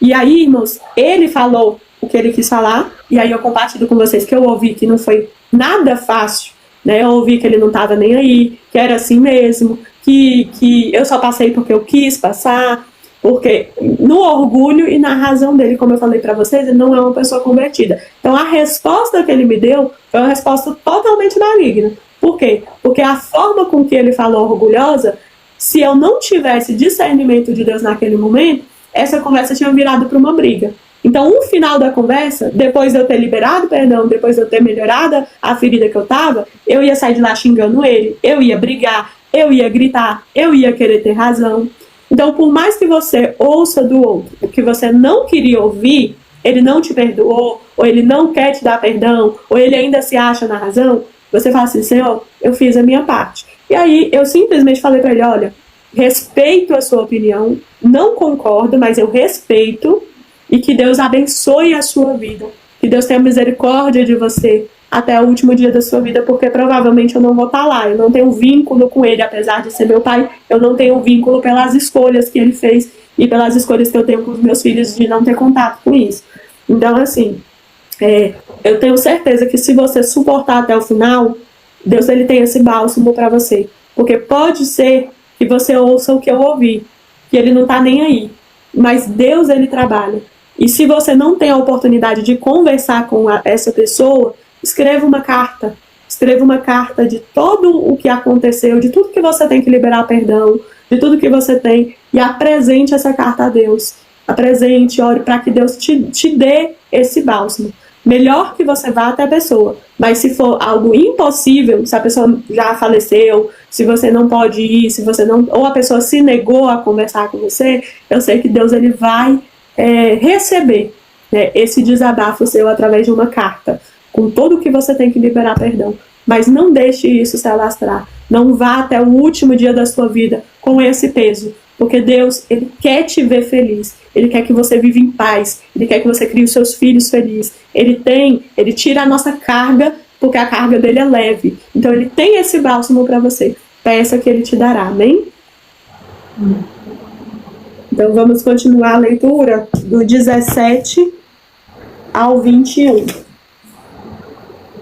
E aí, irmãos, ele falou o que ele quis falar, e aí eu compartilho com vocês que eu ouvi que não foi nada fácil né? Eu ouvi que ele não estava nem aí, que era assim mesmo, que eu só passei porque eu quis passar, porque no orgulho e na razão dele, como eu falei para vocês, ele não é uma pessoa convertida. Então a resposta que ele me deu foi uma resposta totalmente maligna. Por quê? Porque a forma com que ele falou orgulhosa, se eu não tivesse discernimento de Deus naquele momento, essa conversa tinha virado para uma briga. Então, o final da conversa, depois de eu ter liberado perdão, depois de eu ter melhorado a ferida que eu tava, eu ia sair de lá xingando ele, eu ia brigar, eu ia gritar, eu ia querer ter razão. Então, por mais que você ouça do outro o que você não queria ouvir, ele não te perdoou, ou ele não quer te dar perdão, ou ele ainda se acha na razão, você fala assim, Senhor, eu fiz a minha parte. E aí, eu simplesmente falei para ele, olha, respeito a sua opinião, não concordo, mas eu respeito, e que Deus abençoe a sua vida, que Deus tenha misericórdia de você até o último dia da sua vida, porque provavelmente eu não vou estar lá, eu não tenho vínculo com ele, apesar de ser meu pai, eu não tenho vínculo pelas escolhas que ele fez e pelas escolhas que eu tenho com os meus filhos de não ter contato com isso. Então, assim, eu tenho certeza que se você suportar até o final, Deus ele tem esse bálsamo para você, porque pode ser que você ouça o que eu ouvi, que ele não está nem aí, mas Deus ele trabalha. E se você não tem a oportunidade de conversar com essa pessoa, escreva uma carta. Escreva uma carta de todo o que aconteceu, de tudo que você tem que liberar perdão, de tudo que você tem, e apresente essa carta a Deus. Apresente, ore para que Deus te dê esse bálsamo. Melhor que você vá até a pessoa, mas se for algo impossível, se a pessoa já faleceu, se você não pode ir, se você não, ou a pessoa se negou a conversar com você, eu sei que Deus ele vai receber, né, esse desabafo seu através de uma carta, com tudo que você tem que liberar perdão. Mas não deixe isso se alastrar. Não vá até o último dia da sua vida com esse peso. Porque Deus, ele quer te ver feliz. Ele quer que você viva em paz. Ele quer que você crie os seus filhos felizes. Ele tira a nossa carga, porque a carga dele é leve. Então ele tem esse bálsamo para você. Peça que ele te dará. Amém? Então vamos continuar a leitura do 17 ao 21.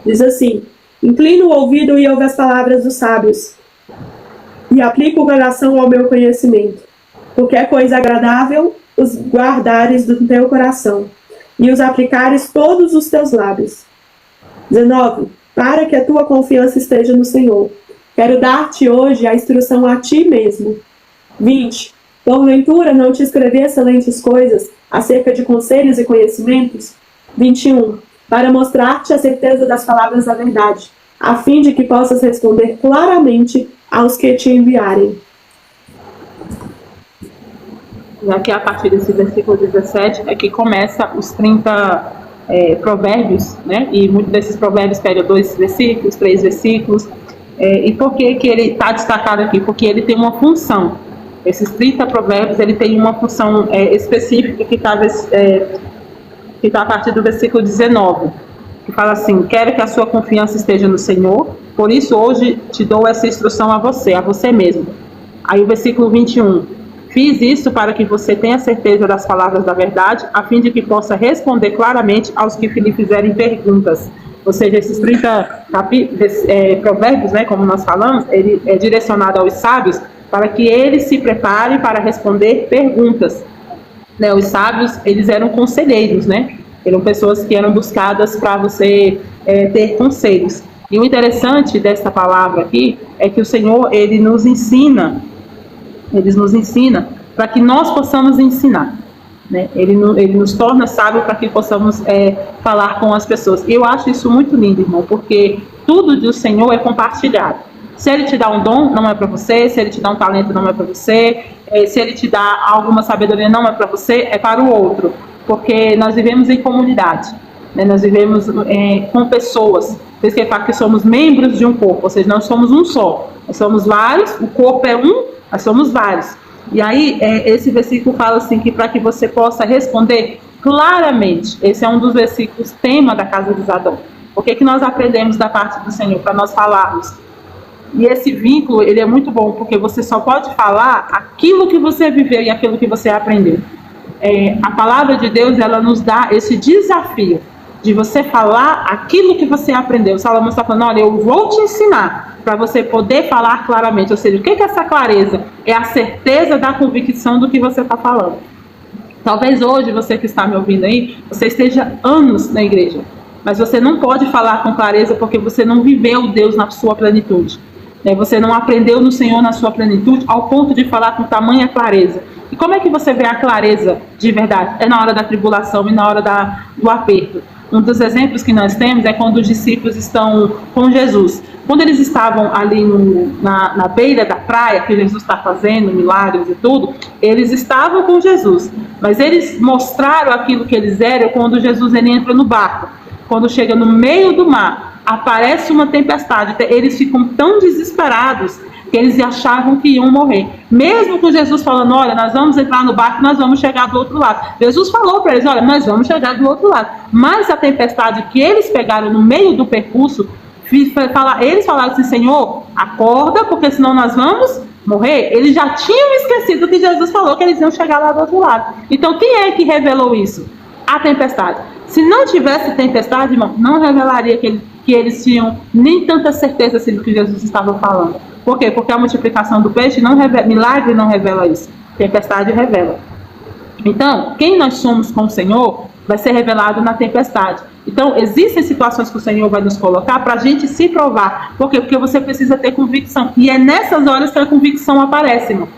Diz assim: inclina o ouvido e ouve as palavras dos sábios, e aplica o coração ao meu conhecimento, porque é coisa agradável os guardares do teu coração, e os aplicares todos os teus lábios. 19. Para que a tua confiança esteja no Senhor. Quero dar-te hoje a instrução a ti mesmo. 20. Porventura não te escrevi excelentes coisas acerca de conselhos e conhecimentos? 21. Para mostrar-te a certeza das palavras da verdade, a fim de que possas responder claramente aos que te enviarem. E aqui, a partir desse versículo 17, é que começa os 30 provérbios, né? E muitos desses provérbios pegam 2 versículos, 3 versículos. E por que ele está destacado aqui? Porque ele tem uma função. Esses 30 provérbios, ele tem uma função específica que está a partir do versículo 19, que fala assim: quero que a sua confiança esteja no Senhor, por isso hoje te dou essa instrução a você mesmo. Aí o versículo 21, fiz isso para que você tenha certeza das palavras da verdade, a fim de que possa responder claramente aos que lhe fizerem perguntas. Ou seja, esses 30 provérbios, né, como nós falamos, ele é direcionado aos sábios, para que eles se preparem para responder perguntas. Né, os sábios, eles eram conselheiros, né? Eram pessoas que eram buscadas para você ter conselhos. E o interessante dessa palavra aqui é que o Senhor, ele nos ensina para que nós possamos ensinar. Né? Ele nos torna sábios para que possamos falar com as pessoas. E eu acho isso muito lindo, irmão, porque tudo do Senhor é compartilhado. Se ele te dá um dom, não é para você. Se ele te dá um talento, não é para você. Se ele te dá alguma sabedoria, não é para você, é para o outro. Porque nós vivemos em comunidade, né? Nós vivemos com pessoas. Por isso que ele fala que somos membros de um corpo, ou seja, nós somos um só. Nós somos vários, o corpo é um, nós somos vários. E aí, esse versículo fala assim, que para que você possa responder claramente, esse é um dos versículos tema da casa de Zadok. O que nós aprendemos da parte do Senhor para nós falarmos? E esse vínculo, ele é muito bom, porque você só pode falar aquilo que você viveu e aquilo que você aprendeu. A palavra de Deus, ela nos dá esse desafio de você falar aquilo que você aprendeu. Salomão está falando, olha, eu vou te ensinar para você poder falar claramente. Ou seja, o que é essa clareza? É a certeza da convicção do que você está falando. Talvez hoje, você que está me ouvindo aí, você esteja anos na igreja, mas você não pode falar com clareza porque você não viveu Deus na sua plenitude. Você não aprendeu no Senhor na sua plenitude ao ponto de falar com tamanha clareza. E como é que você vê a clareza de verdade? É na hora da tribulação e na hora do aperto. Um dos exemplos que nós temos é quando os discípulos estão com Jesus. Quando eles estavam ali na beira da praia, que Jesus está fazendo milagres e tudo, eles estavam com Jesus. Mas eles mostraram aquilo que eles eram quando Jesus ele entra no barco. Quando chega no meio do mar, aparece uma tempestade. Eles ficam tão desesperados que eles achavam que iam morrer. Mesmo com Jesus falando, olha, nós vamos entrar no barco, nós vamos chegar do outro lado. Jesus falou para eles, olha, nós vamos chegar do outro lado. Mas a tempestade que eles pegaram no meio do percurso, eles falaram assim, Senhor, acorda, porque senão nós vamos morrer. Eles já tinham esquecido que Jesus falou que eles iam chegar lá do outro lado. Então, quem é que revelou isso? A tempestade. Se não tivesse tempestade, irmão, não revelaria que eles tinham nem tanta certeza assim, do que Jesus estava falando. Por quê? Porque a multiplicação do peixe não revela, milagre não revela isso. Tempestade revela. Então, quem nós somos com o Senhor vai ser revelado na tempestade. Então, existem situações que o Senhor vai nos colocar para a gente se provar. Por quê? Porque você precisa ter convicção. E é nessas horas que a convicção aparece, irmão.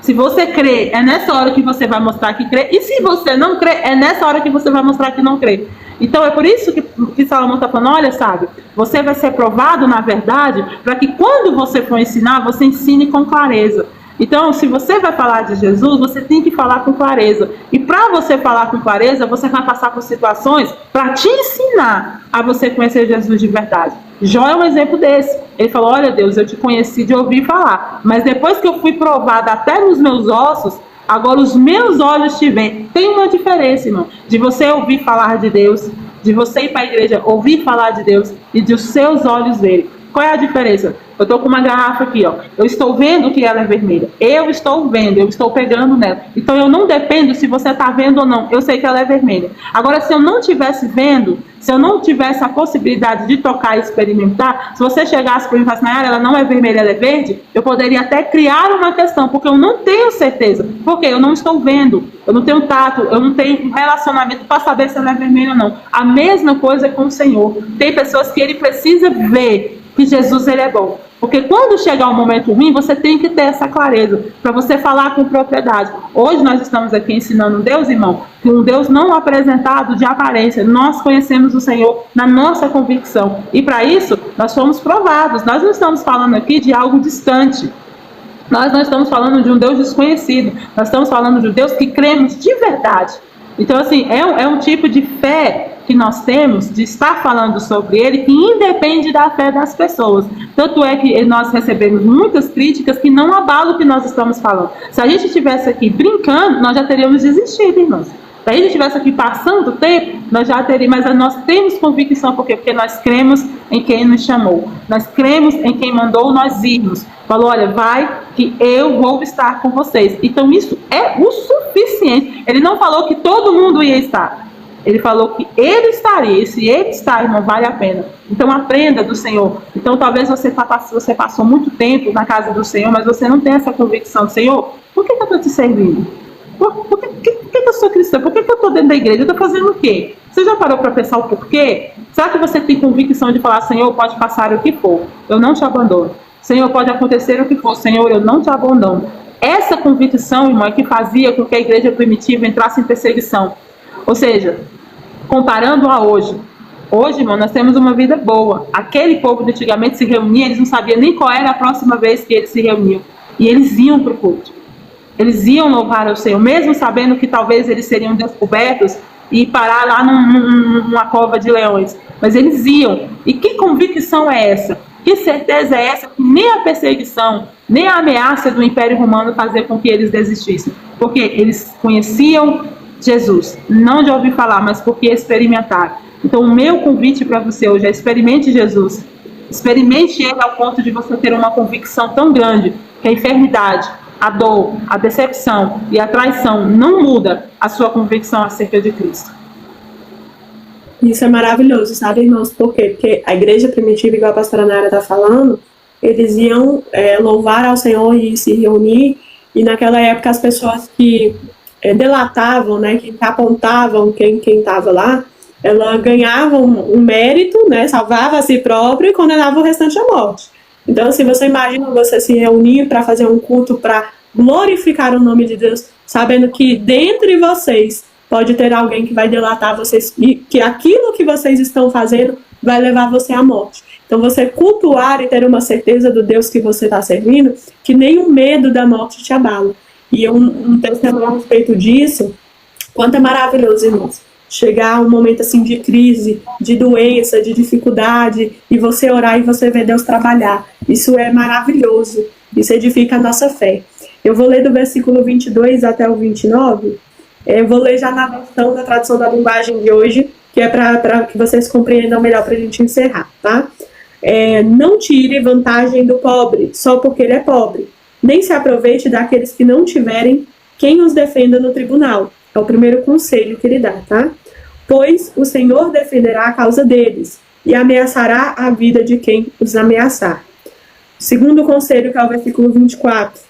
Se você crê, é nessa hora que você vai mostrar que crê. E se você não crê, é nessa hora que você vai mostrar que não crê. Então é por isso que Salomão está falando, olha, sabe, você vai ser provado na verdade, para que quando você for ensinar, você ensine com clareza. Então, se você vai falar de Jesus, você tem que falar com clareza. E para você falar com clareza, você vai passar por situações para te ensinar a você conhecer Jesus de verdade. Jó é um exemplo desse. Ele falou, olha Deus, eu te conheci de ouvir falar, mas depois que eu fui provada até nos meus ossos, agora os meus olhos te veem. Tem uma diferença, irmão, de você ouvir falar de Deus, de você ir para a igreja ouvir falar de Deus e de os seus olhos verem. Qual é a diferença? Eu estou com uma garrafa aqui, ó. Eu estou vendo que ela é vermelha. Eu estou vendo, eu estou pegando nela. Então eu não dependo se você está vendo ou não. Eu sei que ela é vermelha. Agora, se eu não estivesse vendo, se eu não tivesse a possibilidade de tocar e experimentar, se você chegasse para mim e falasse, Nayara, ela não é vermelha, ela é verde, eu poderia até criar uma questão, porque eu não tenho certeza. Porque eu não estou vendo, eu não tenho tato, eu não tenho um relacionamento para saber se ela é vermelha ou não. A mesma coisa com o Senhor. Tem pessoas que ele precisa ver que Jesus ele é bom. Porque quando chegar um momento ruim, você tem que ter essa clareza para você falar com propriedade. Hoje nós estamos aqui ensinando um Deus, irmão, que um Deus não apresentado de aparência. Nós conhecemos o Senhor na nossa convicção. E para isso, nós fomos provados. Nós não estamos falando aqui de algo distante. Nós não estamos falando de um Deus desconhecido. Nós estamos falando de um Deus que cremos de verdade. Então, assim, é um tipo de fé que nós temos de estar falando sobre ele que independe da fé das pessoas. Tanto é que nós recebemos muitas críticas que não abalam o que nós estamos falando. Se a gente estivesse aqui brincando, nós já teríamos desistido, irmãos. Se a gente estivesse aqui passando o tempo, nós já teríamos, mas nós temos convicção, por quê? Porque nós cremos em quem nos chamou. Nós cremos em quem mandou nós irmos. Falou, olha, vai que eu vou estar com vocês. Então isso é o suficiente. Ele não falou que todo mundo ia estar. Ele falou que ele estaria, e se ele está, irmão, vale a pena. Então aprenda do Senhor. Então talvez você passou muito tempo na casa do Senhor, mas você não tem essa convicção. Senhor, por que eu estou te servindo? Por que eu sou cristã? Por que eu estou dentro da igreja? Eu estou fazendo o quê? Você já parou para pensar o porquê? Será que você tem convicção de falar, Senhor, pode passar o que for, eu não te abandono. Senhor, pode acontecer o que for, Senhor, eu não te abandono. Essa convicção, irmão, é que fazia com que a igreja primitiva entrasse em perseguição. Ou seja, comparando a hoje. Hoje, irmão, nós temos uma vida boa. Aquele povo de antigamente se reunia, eles não sabiam nem qual era a próxima vez que eles se reuniam. E eles iam para o culto. Eles iam louvar ao Senhor, mesmo sabendo que talvez eles seriam descobertos e parar lá numa cova de leões. Mas eles iam. E que convicção é essa? Que certeza é essa que nem a perseguição, nem a ameaça do Império Romano fazia com que eles desistissem? Porque eles conheciam Jesus, não de ouvir falar, mas porque experimentaram. Então o meu convite para você hoje é experimente Jesus. Experimente ele ao ponto de você ter uma convicção tão grande que a enfermidade, a dor, a decepção e a traição não muda a sua convicção acerca de Cristo. Isso é maravilhoso, sabe, irmãos? Por quê? Porque a igreja primitiva, igual a pastora Nara está falando, eles iam louvar ao Senhor e se reunir, e naquela época as pessoas que delatavam, né, que apontavam quem estava lá, ela ganhava um mérito, né, salvava a si próprio e condenava o restante à morte. Então, assim, você imagina você se reunir para fazer um culto para glorificar o nome de Deus, sabendo que dentre vocês pode ter alguém que vai delatar vocês e que aquilo que vocês estão fazendo vai levar você à morte. Então, você cultuar e ter uma certeza do Deus que você está servindo, que nem o medo da morte te abala. E um testemunho a respeito disso, quanto é maravilhoso, irmãos. Chegar a um momento assim de crise, de doença, de dificuldade, e você orar e você ver Deus trabalhar. Isso é maravilhoso. Isso edifica a nossa fé. Eu vou ler do versículo 22 até o 29. Eu vou ler já na versão da tradução da linguagem de hoje, que é para que vocês compreendam melhor para a gente encerrar, tá? Não tire vantagem do pobre, só porque ele é pobre. Nem se aproveite daqueles que não tiverem quem os defenda no tribunal. É o primeiro conselho que ele dá, tá? Pois o Senhor defenderá a causa deles e ameaçará a vida de quem os ameaçar. Segundo conselho, que é o versículo 24.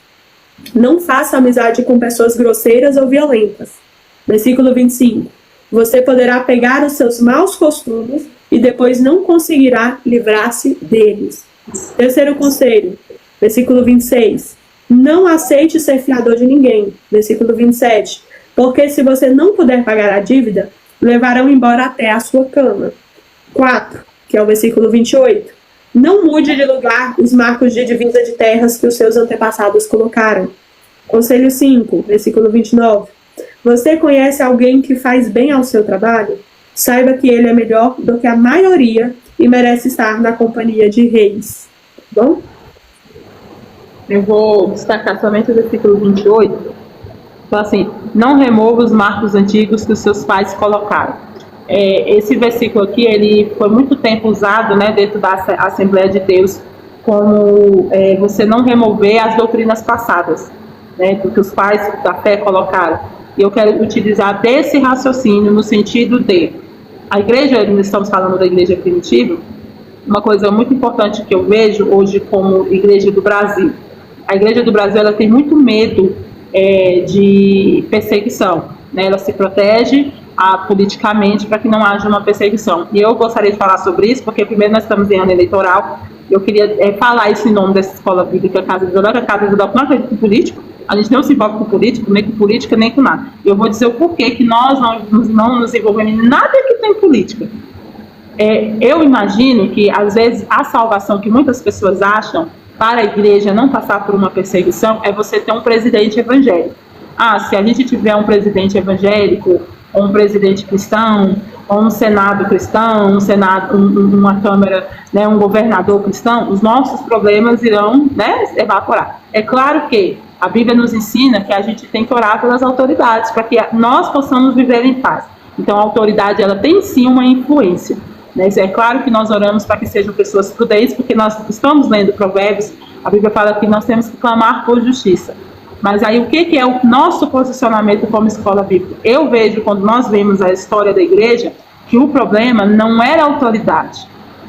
Não faça amizade com pessoas grosseiras ou violentas. Versículo 25. Você poderá pegar os seus maus costumes e depois não conseguirá livrar-se deles. Terceiro conselho, versículo 26. Não aceite ser fiador de ninguém. Versículo 27. Porque se você não puder pagar a dívida, levarão embora até a sua cama. 4, que é o versículo 28. Não mude de lugar os marcos de divisa de terras que os seus antepassados colocaram. Conselho 5, versículo 29. Você conhece alguém que faz bem ao seu trabalho? Saiba que ele é melhor do que a maioria e merece estar na companhia de reis. Bom? Eu vou destacar somente o versículo 28. Então, assim, não remova os marcos antigos que os seus pais colocaram. Esse versículo aqui, ele foi muito tempo usado, né, dentro da Assembleia de Deus, como você não remover as doutrinas passadas, né, do que os pais da fé colocaram. E eu quero utilizar desse raciocínio no sentido de a igreja, nós estamos falando da igreja primitiva, uma coisa muito importante que eu vejo hoje como igreja do Brasil. A igreja do Brasil, ela tem muito medo de perseguição, né? Ela se protege politicamente para que não haja uma perseguição. E eu gostaria de falar sobre isso, porque primeiro nós estamos em ano eleitoral, eu queria falar esse nome dessa escola bíblica, Casa de Judá, que a Casa de Judá não acredita com político, a gente não se envolve com político, nem com política, nem com nada. E eu vou dizer o porquê que nós não nos envolvemos em nada que tem política. Eu imagino que, às vezes, a salvação que muitas pessoas acham para a igreja não passar por uma perseguição é você ter um presidente evangélico. Se a gente tiver um presidente evangélico, ou um presidente cristão, ou um senado cristão, uma câmara, né, um governador cristão, os nossos problemas irão, né, evaporar. É claro que a Bíblia nos ensina que a gente tem que orar pelas autoridades, para que nós possamos viver em paz. Então a autoridade, ela tem sim uma influência. É claro que nós oramos para que sejam pessoas prudentes, porque nós estamos lendo Provérbios, a Bíblia fala que nós temos que clamar por justiça. Mas aí o que é o nosso posicionamento como escola bíblica? Eu vejo, quando nós vemos a história da igreja, que o problema não era a autoridade,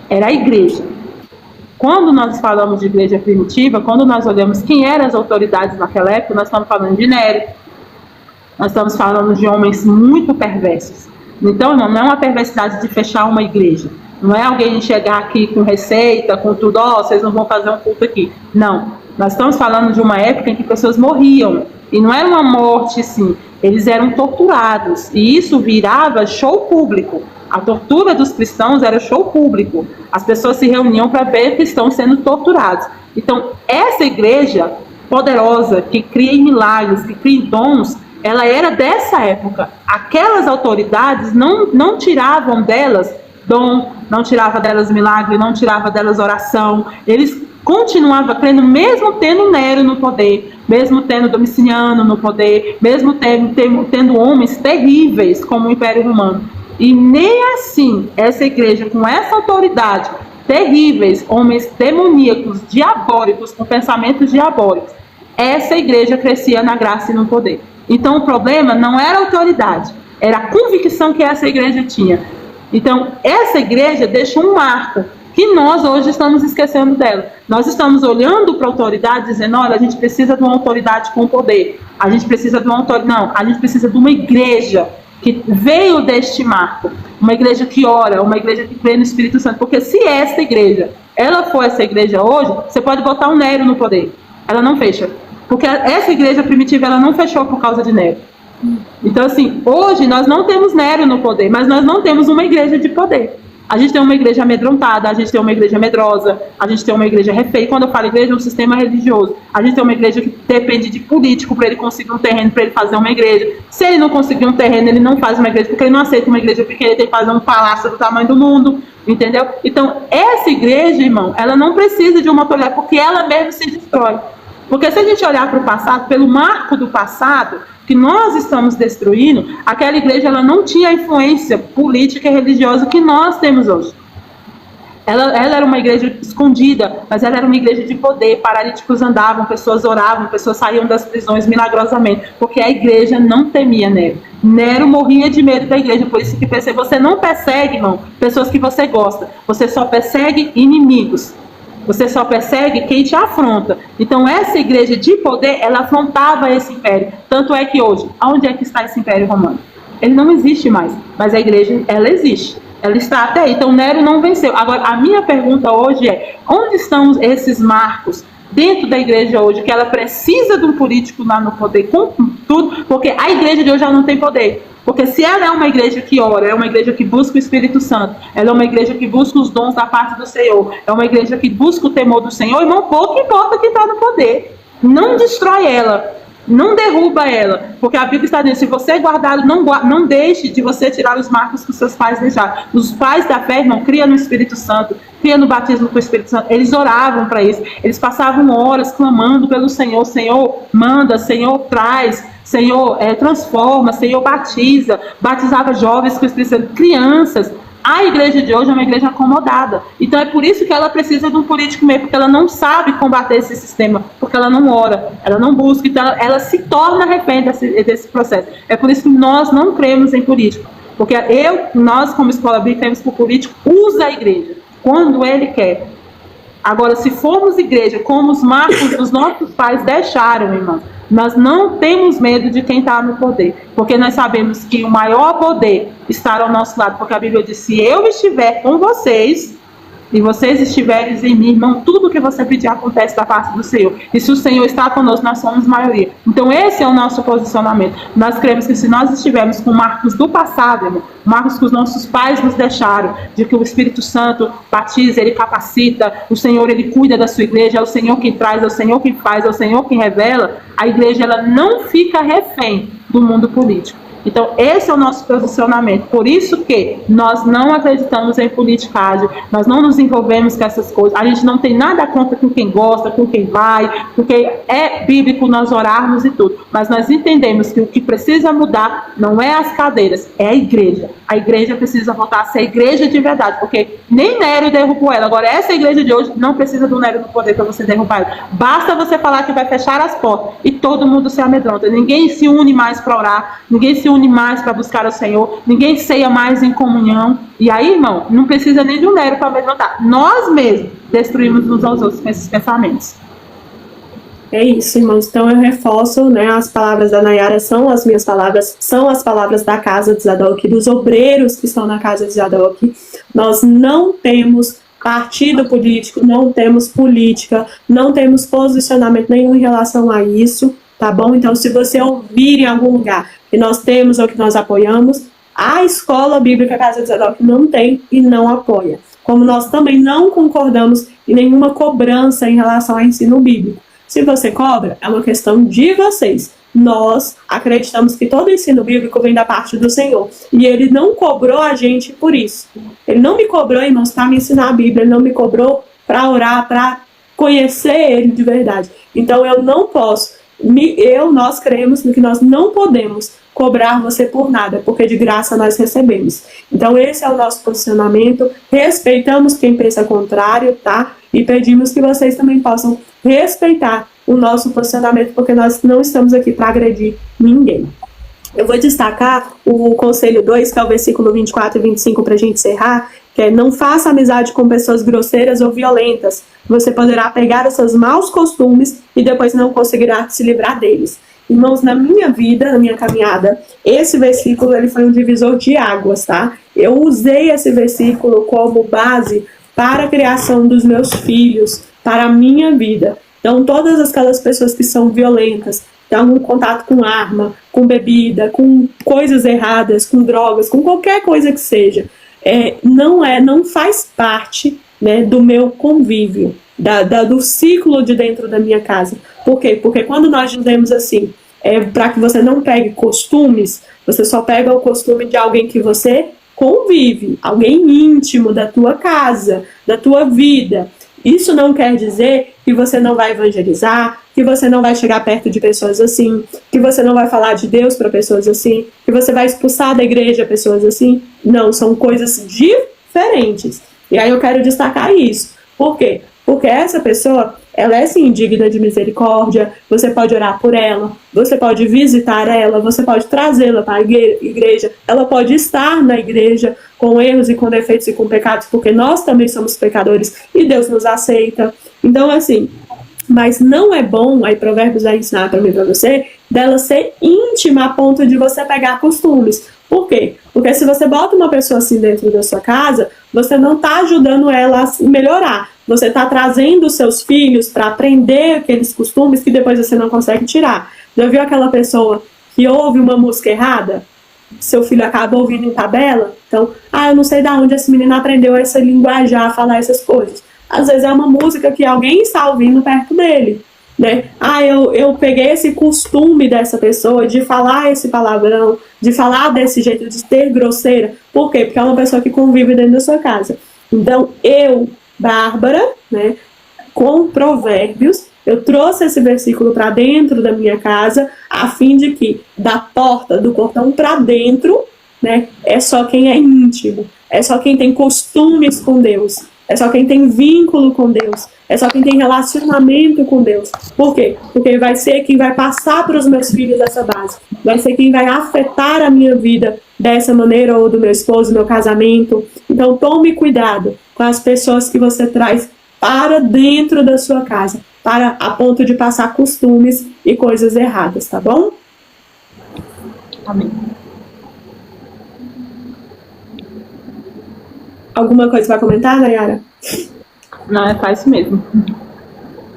era a igreja. Quando nós falamos de igreja primitiva, quando nós olhamos quem eram as autoridades naquela época, nós estamos falando de Nero, nós estamos falando de homens muito perversos. Então, não é uma perversidade de fechar uma igreja. Não é alguém chegar aqui com receita, com tudo, vocês não vão fazer um culto aqui. Não. Nós estamos falando de uma época em que pessoas morriam. E não era uma morte, assim. Eles eram torturados. E isso virava show público. A tortura dos cristãos era show público. As pessoas se reuniam para ver cristãos sendo torturados. Então, essa igreja poderosa, que cria milagres, que cria dons, ela era dessa época. Aquelas autoridades não tiravam delas dom, não tirava delas milagre, não tirava delas oração. Eles continuavam crendo, mesmo tendo Nero no poder, mesmo tendo Domiciano no poder, mesmo tendo homens terríveis como o Império Romano. E nem assim, essa igreja com essa autoridade, terríveis, homens demoníacos, diabólicos, com pensamentos diabólicos, essa igreja crescia na graça e no poder. Então o problema não era a autoridade, era a convicção que essa igreja tinha. Então, essa igreja deixa um marco que nós hoje estamos esquecendo dela. Nós estamos olhando para a autoridade dizendo, olha, a gente precisa de uma autoridade com poder. A gente precisa de uma autoridade... Não, a gente precisa de uma igreja que veio deste marco. Uma igreja que ora, uma igreja que crê no Espírito Santo. Porque se essa igreja, ela for essa igreja hoje, você pode botar um Nero no poder. Ela não fecha. Porque essa igreja primitiva, ela não fechou por causa de Nero. Então, assim, hoje nós não temos Nero no poder, mas nós não temos uma igreja de poder. A gente tem uma igreja amedrontada, a gente tem uma igreja medrosa, a gente tem uma igreja refém. Quando eu falo igreja, é um sistema religioso. A gente tem uma igreja que depende de político para ele conseguir um terreno, para ele fazer uma igreja. Se ele não conseguir um terreno, ele não faz uma igreja, porque ele não aceita uma igreja pequena, ele tem que fazer um palácio do tamanho do mundo, entendeu? Então, essa igreja, irmão, ela não precisa de uma autoridade, porque ela mesma se destrói. Porque se a gente olhar para o passado, pelo marco do passado, que nós estamos destruindo, aquela igreja ela não tinha a influência política e religiosa que nós temos hoje. Ela era uma igreja escondida, mas ela era uma igreja de poder. Paralíticos andavam, pessoas oravam, pessoas saíam das prisões milagrosamente, porque a igreja não temia Nero. Nero morria de medo da igreja, por isso que você não persegue, irmão, pessoas que você gosta, você só persegue inimigos. Você só persegue quem te afronta. Então essa igreja de poder, ela afrontava esse império. Tanto é que hoje, onde é que está esse império romano? Ele não existe mais, mas a igreja, ela existe. Ela está até aí. Então Nero não venceu. Agora, a minha pergunta hoje é, onde estão esses marcos dentro da igreja hoje, que ela precisa de um político lá no poder, com tudo, porque a igreja de hoje já não tem poder. Porque se ela é uma igreja que ora, é uma igreja que busca o Espírito Santo, ela é uma igreja que busca os dons da parte do Senhor, é uma igreja que busca o temor do Senhor, irmão, pouco importa quem está no poder. Não destrói ela, não derruba ela, porque a Bíblia está dizendo, se você guardar, não deixe de você tirar os marcos que os seus pais deixaram. Os pais da fé, irmão, cria no Espírito Santo, cria no batismo com o Espírito Santo, eles oravam para isso, eles passavam horas clamando pelo Senhor, Senhor manda, Senhor traz, Senhor transforma, Senhor batiza, batizava jovens com o Espírito Santo, crianças. A igreja de hoje é uma igreja acomodada. Então é por isso que ela precisa de um político meio, porque ela não sabe combater esse sistema, porque ela não ora, ela não busca, então ela se torna refém desse processo. É por isso que nós não cremos em político. Porque nós como escola bíblica, cremos que o político usa a igreja quando ele quer. Agora, se formos igreja como os marcos dos nossos pais deixaram, irmão, nós não temos medo de quem está no poder, porque nós sabemos que o maior poder está ao nosso lado, porque a Bíblia diz, se eu estiver com vocês, e vocês estiverem em mim, irmão, tudo que você pedir acontece da parte do Senhor. E se o Senhor está conosco, nós somos maioria. Então esse é o nosso posicionamento. Nós cremos que se nós estivermos com marcos do passado, irmão, marcos que os nossos pais nos deixaram, de que o Espírito Santo batiza, ele capacita, o Senhor ele cuida da sua igreja, é o Senhor quem traz, é o Senhor quem faz, é o Senhor quem revela, a igreja ela não fica refém do mundo político. Então, esse é o nosso posicionamento. Por isso que nós não acreditamos em politicagem, nós não nos envolvemos com essas coisas. A gente não tem nada contra com quem gosta, com quem vai, porque é bíblico nós orarmos e tudo. Mas nós entendemos que o que precisa mudar não é as cadeiras, é a igreja. A igreja precisa voltar a ser a igreja de verdade, porque nem Nero derrubou ela. Agora, essa igreja de hoje não precisa do Nero no poder para você derrubar ela. Basta você falar que vai fechar as portas e todo mundo se amedronta. Ninguém se une mais para orar, ninguém se une mais para buscar o Senhor, ninguém ceia mais em comunhão. E aí, irmão, não precisa nem de um Nero para amedrontar. Nós mesmos destruímos uns aos outros com esses pensamentos. É isso, irmãos. Então eu reforço, né, as palavras da Nayara são as minhas palavras, são as palavras da casa de Zadok, dos obreiros que estão na casa de Zadok. Nós não temos partido político, não temos política, não temos posicionamento nenhum em relação a isso, tá bom? Então, se você ouvir em algum lugar que nós temos ou que nós apoiamos, a escola bíblica Casa de Zadok não tem e não apoia. Como nós também não concordamos em nenhuma cobrança em relação ao ensino bíblico. Se você cobra, é uma questão de vocês. Nós acreditamos que todo ensino bíblico vem da parte do Senhor. E Ele não cobrou a gente por isso. Ele não me cobrou, irmãos, para me ensinar a Bíblia. Ele não me cobrou para orar, para conhecer Ele de verdade. Então eu não posso. Nós cremos que nós não podemos cobrar você por nada, porque de graça nós recebemos. Então esse é o nosso posicionamento. Respeitamos quem pensa contrário, tá? E pedimos que vocês também possam respeitar o nosso posicionamento, porque nós não estamos aqui para agredir ninguém. Eu vou destacar o conselho 2, que é o versículo 24 e 25, para a gente encerrar, que é: não faça amizade com pessoas grosseiras ou violentas. Você poderá pegar os seus maus costumes e depois não conseguirá se livrar deles. Irmãos, na minha vida, na minha caminhada, esse versículo ele foi um divisor de águas, tá? Eu usei esse versículo como base para a criação dos meus filhos, para a minha vida. Então, todas aquelas pessoas que são violentas, têm algum contato com arma, com bebida, com coisas erradas, com drogas, com qualquer coisa que seja, não faz parte, né, do meu convívio, do ciclo de dentro da minha casa. Por quê? Porque quando nós dizemos assim, para que você não pegue costumes, você só pega o costume de alguém que você convive, alguém íntimo da tua casa, da tua vida. Isso não quer dizer que você não vai evangelizar, que você não vai chegar perto de pessoas assim, que você não vai falar de Deus para pessoas assim, que você vai expulsar da igreja pessoas assim. Não, são coisas diferentes. E aí eu quero destacar isso. Por quê? Porque essa pessoa, ela é sim digna de misericórdia, você pode orar por ela, você pode visitar ela, você pode trazê-la para a igreja, ela pode estar na igreja com erros e com defeitos e com pecados, porque nós também somos pecadores e Deus nos aceita. Então, assim, mas não é bom, aí Provérbios vai ensinar para mim e para você, dela ser íntima a ponto de você pegar costumes. Por quê? Porque se você bota uma pessoa assim dentro da sua casa, você não está ajudando ela a melhorar. Você está trazendo os seus filhos para aprender aqueles costumes que depois você não consegue tirar. Já viu aquela pessoa que ouve uma música errada? Seu filho acaba ouvindo em tabela? Então, eu não sei de onde esse menino aprendeu essa linguajar, a falar essas coisas. Às vezes é uma música que alguém está ouvindo perto dele, né? Eu peguei esse costume dessa pessoa de falar esse palavrão, de falar desse jeito, de ser grosseira. Por quê? Porque é uma pessoa que convive dentro da sua casa. Então, Bárbara, né, com Provérbios, eu trouxe esse versículo para dentro da minha casa, a fim de que da porta, do portão para dentro, né, é só quem é íntimo, é só quem tem costumes com Deus, é só quem tem vínculo com Deus, é só quem tem relacionamento com Deus. Por quê? Porque vai ser quem vai passar para os meus filhos essa base, vai ser quem vai afetar a minha vida dessa maneira, ou do meu esposo, meu casamento. Então tome cuidado com as pessoas que você traz para dentro da sua casa, para a ponto de passar costumes e coisas erradas, tá bom? Amém. Alguma coisa para comentar, Nayara? Não, é fácil mesmo.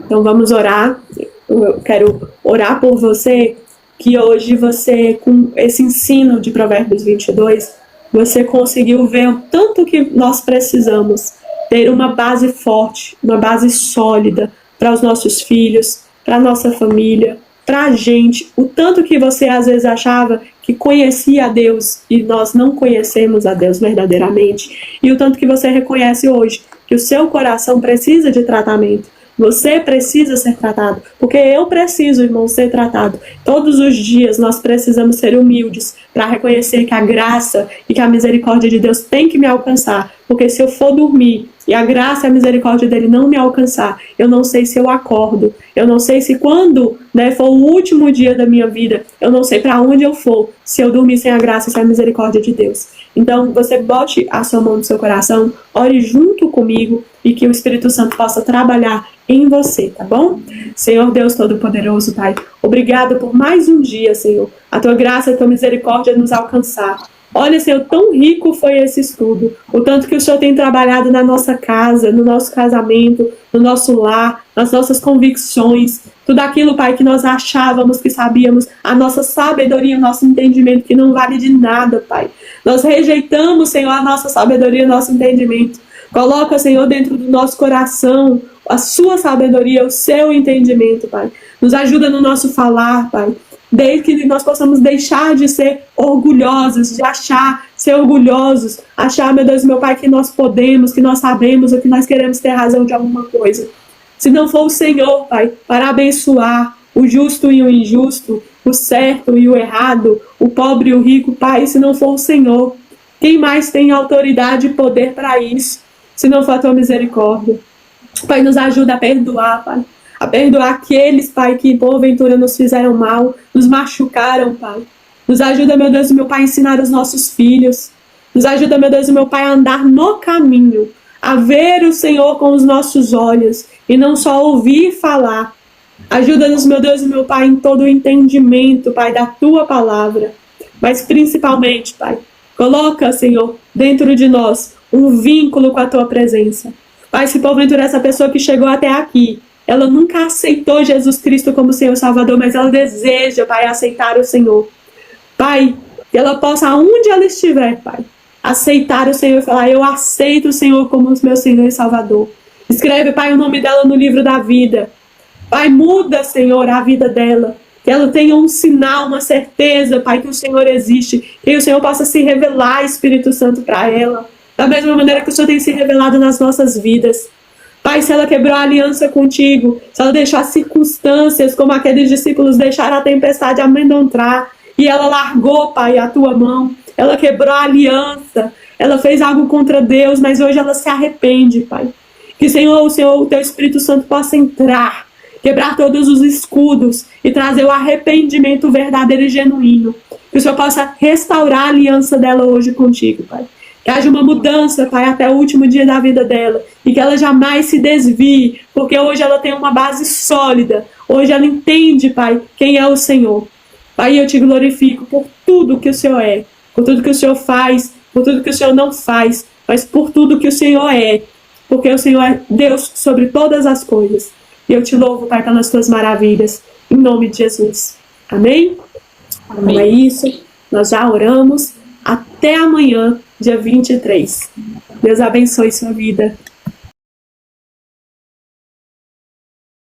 Então vamos orar. Eu quero orar por você, que hoje você, com esse ensino de Provérbios 22, você conseguiu ver o tanto que nós precisamos ter uma base forte, uma base sólida para os nossos filhos, para a nossa família, para a gente. O tanto que você às vezes achava que conhecia a Deus e nós não conhecemos a Deus verdadeiramente. E o tanto que você reconhece hoje que o seu coração precisa de tratamento. Você precisa ser tratado, porque eu preciso, irmão, ser tratado. Todos os dias nós precisamos ser humildes para reconhecer que a graça e que a misericórdia de Deus tem que me alcançar. Porque se eu for dormir e a graça e a misericórdia dele não me alcançar, eu não sei se eu acordo, eu não sei se quando, né, for o último dia da minha vida, eu não sei para onde eu for, se eu dormir sem a graça e sem a misericórdia de Deus. Então, você bote a sua mão no seu coração, ore junto comigo e que o Espírito Santo possa trabalhar em você, tá bom? Senhor Deus Todo-Poderoso, Pai, obrigado por mais um dia, Senhor. A tua graça e a tua misericórdia nos alcançar. Olha, Senhor, tão rico foi esse estudo, o tanto que o Senhor tem trabalhado na nossa casa, no nosso casamento, no nosso lar, nas nossas convicções, tudo aquilo, Pai, que nós achávamos que sabíamos, a nossa sabedoria, o nosso entendimento, que não vale de nada, Pai. Nós rejeitamos, Senhor, a nossa sabedoria, o nosso entendimento. Coloca, Senhor, dentro do nosso coração a sua sabedoria, o seu entendimento, Pai. Nos ajuda no nosso falar, Pai. Desde que nós possamos deixar de ser orgulhosos, de ser orgulhosos, achar, meu Deus, meu Pai, que nós podemos, que nós sabemos, ou que nós queremos ter razão de alguma coisa. Se não for o Senhor, Pai, para abençoar o justo e o injusto, o certo e o errado, o pobre e o rico, Pai, se não for o Senhor, quem mais tem autoridade e poder para isso, se não for a tua misericórdia? Pai, nos ajuda a perdoar, Pai. A perdoar aqueles, Pai, que porventura nos fizeram mal, nos machucaram, Pai. Nos ajuda, meu Deus e meu Pai, a ensinar os nossos filhos. Nos ajuda, meu Deus e meu Pai, a andar no caminho, a ver o Senhor com os nossos olhos e não só ouvir falar. Ajuda-nos, meu Deus e meu Pai, em todo o entendimento, Pai, da Tua palavra. Mas principalmente, Pai, coloca, Senhor, dentro de nós um vínculo com a Tua presença. Pai, se porventura essa pessoa que chegou até aqui, ela nunca aceitou Jesus Cristo como Senhor Salvador, mas ela deseja, Pai, aceitar o Senhor. Pai, que ela possa, aonde ela estiver, Pai, aceitar o Senhor e falar: eu aceito o Senhor como meu Senhor e Salvador. Escreve, Pai, o nome dela no livro da vida. Pai, muda, Senhor, a vida dela. Que ela tenha um sinal, uma certeza, Pai, que o Senhor existe. Que o Senhor possa se revelar, Espírito Santo, para ela. Da mesma maneira que o Senhor tem se revelado nas nossas vidas. Pai, se ela quebrou a aliança contigo, se ela deixou as circunstâncias, como aqueles discípulos deixaram a tempestade amedrontar, e ela largou, Pai, a tua mão, ela quebrou a aliança, ela fez algo contra Deus, mas hoje ela se arrepende, Pai. Que, Senhor, o teu Espírito Santo possa entrar, quebrar todos os escudos e trazer o arrependimento verdadeiro e genuíno. Que o Senhor possa restaurar a aliança dela hoje contigo, Pai. Que haja uma mudança, Pai, até o último dia da vida dela. E que ela jamais se desvie, porque hoje ela tem uma base sólida. Hoje ela entende, Pai, quem é o Senhor. Pai, eu te glorifico por tudo que o Senhor é, por tudo que o Senhor faz, por tudo que o Senhor não faz, mas por tudo que o Senhor é. Porque o Senhor é Deus sobre todas as coisas. E eu te louvo, Pai, pelas tuas maravilhas. Em nome de Jesus. Amém? Amém. Então é isso. Nós já oramos. Até amanhã, dia 23. Deus abençoe sua vida.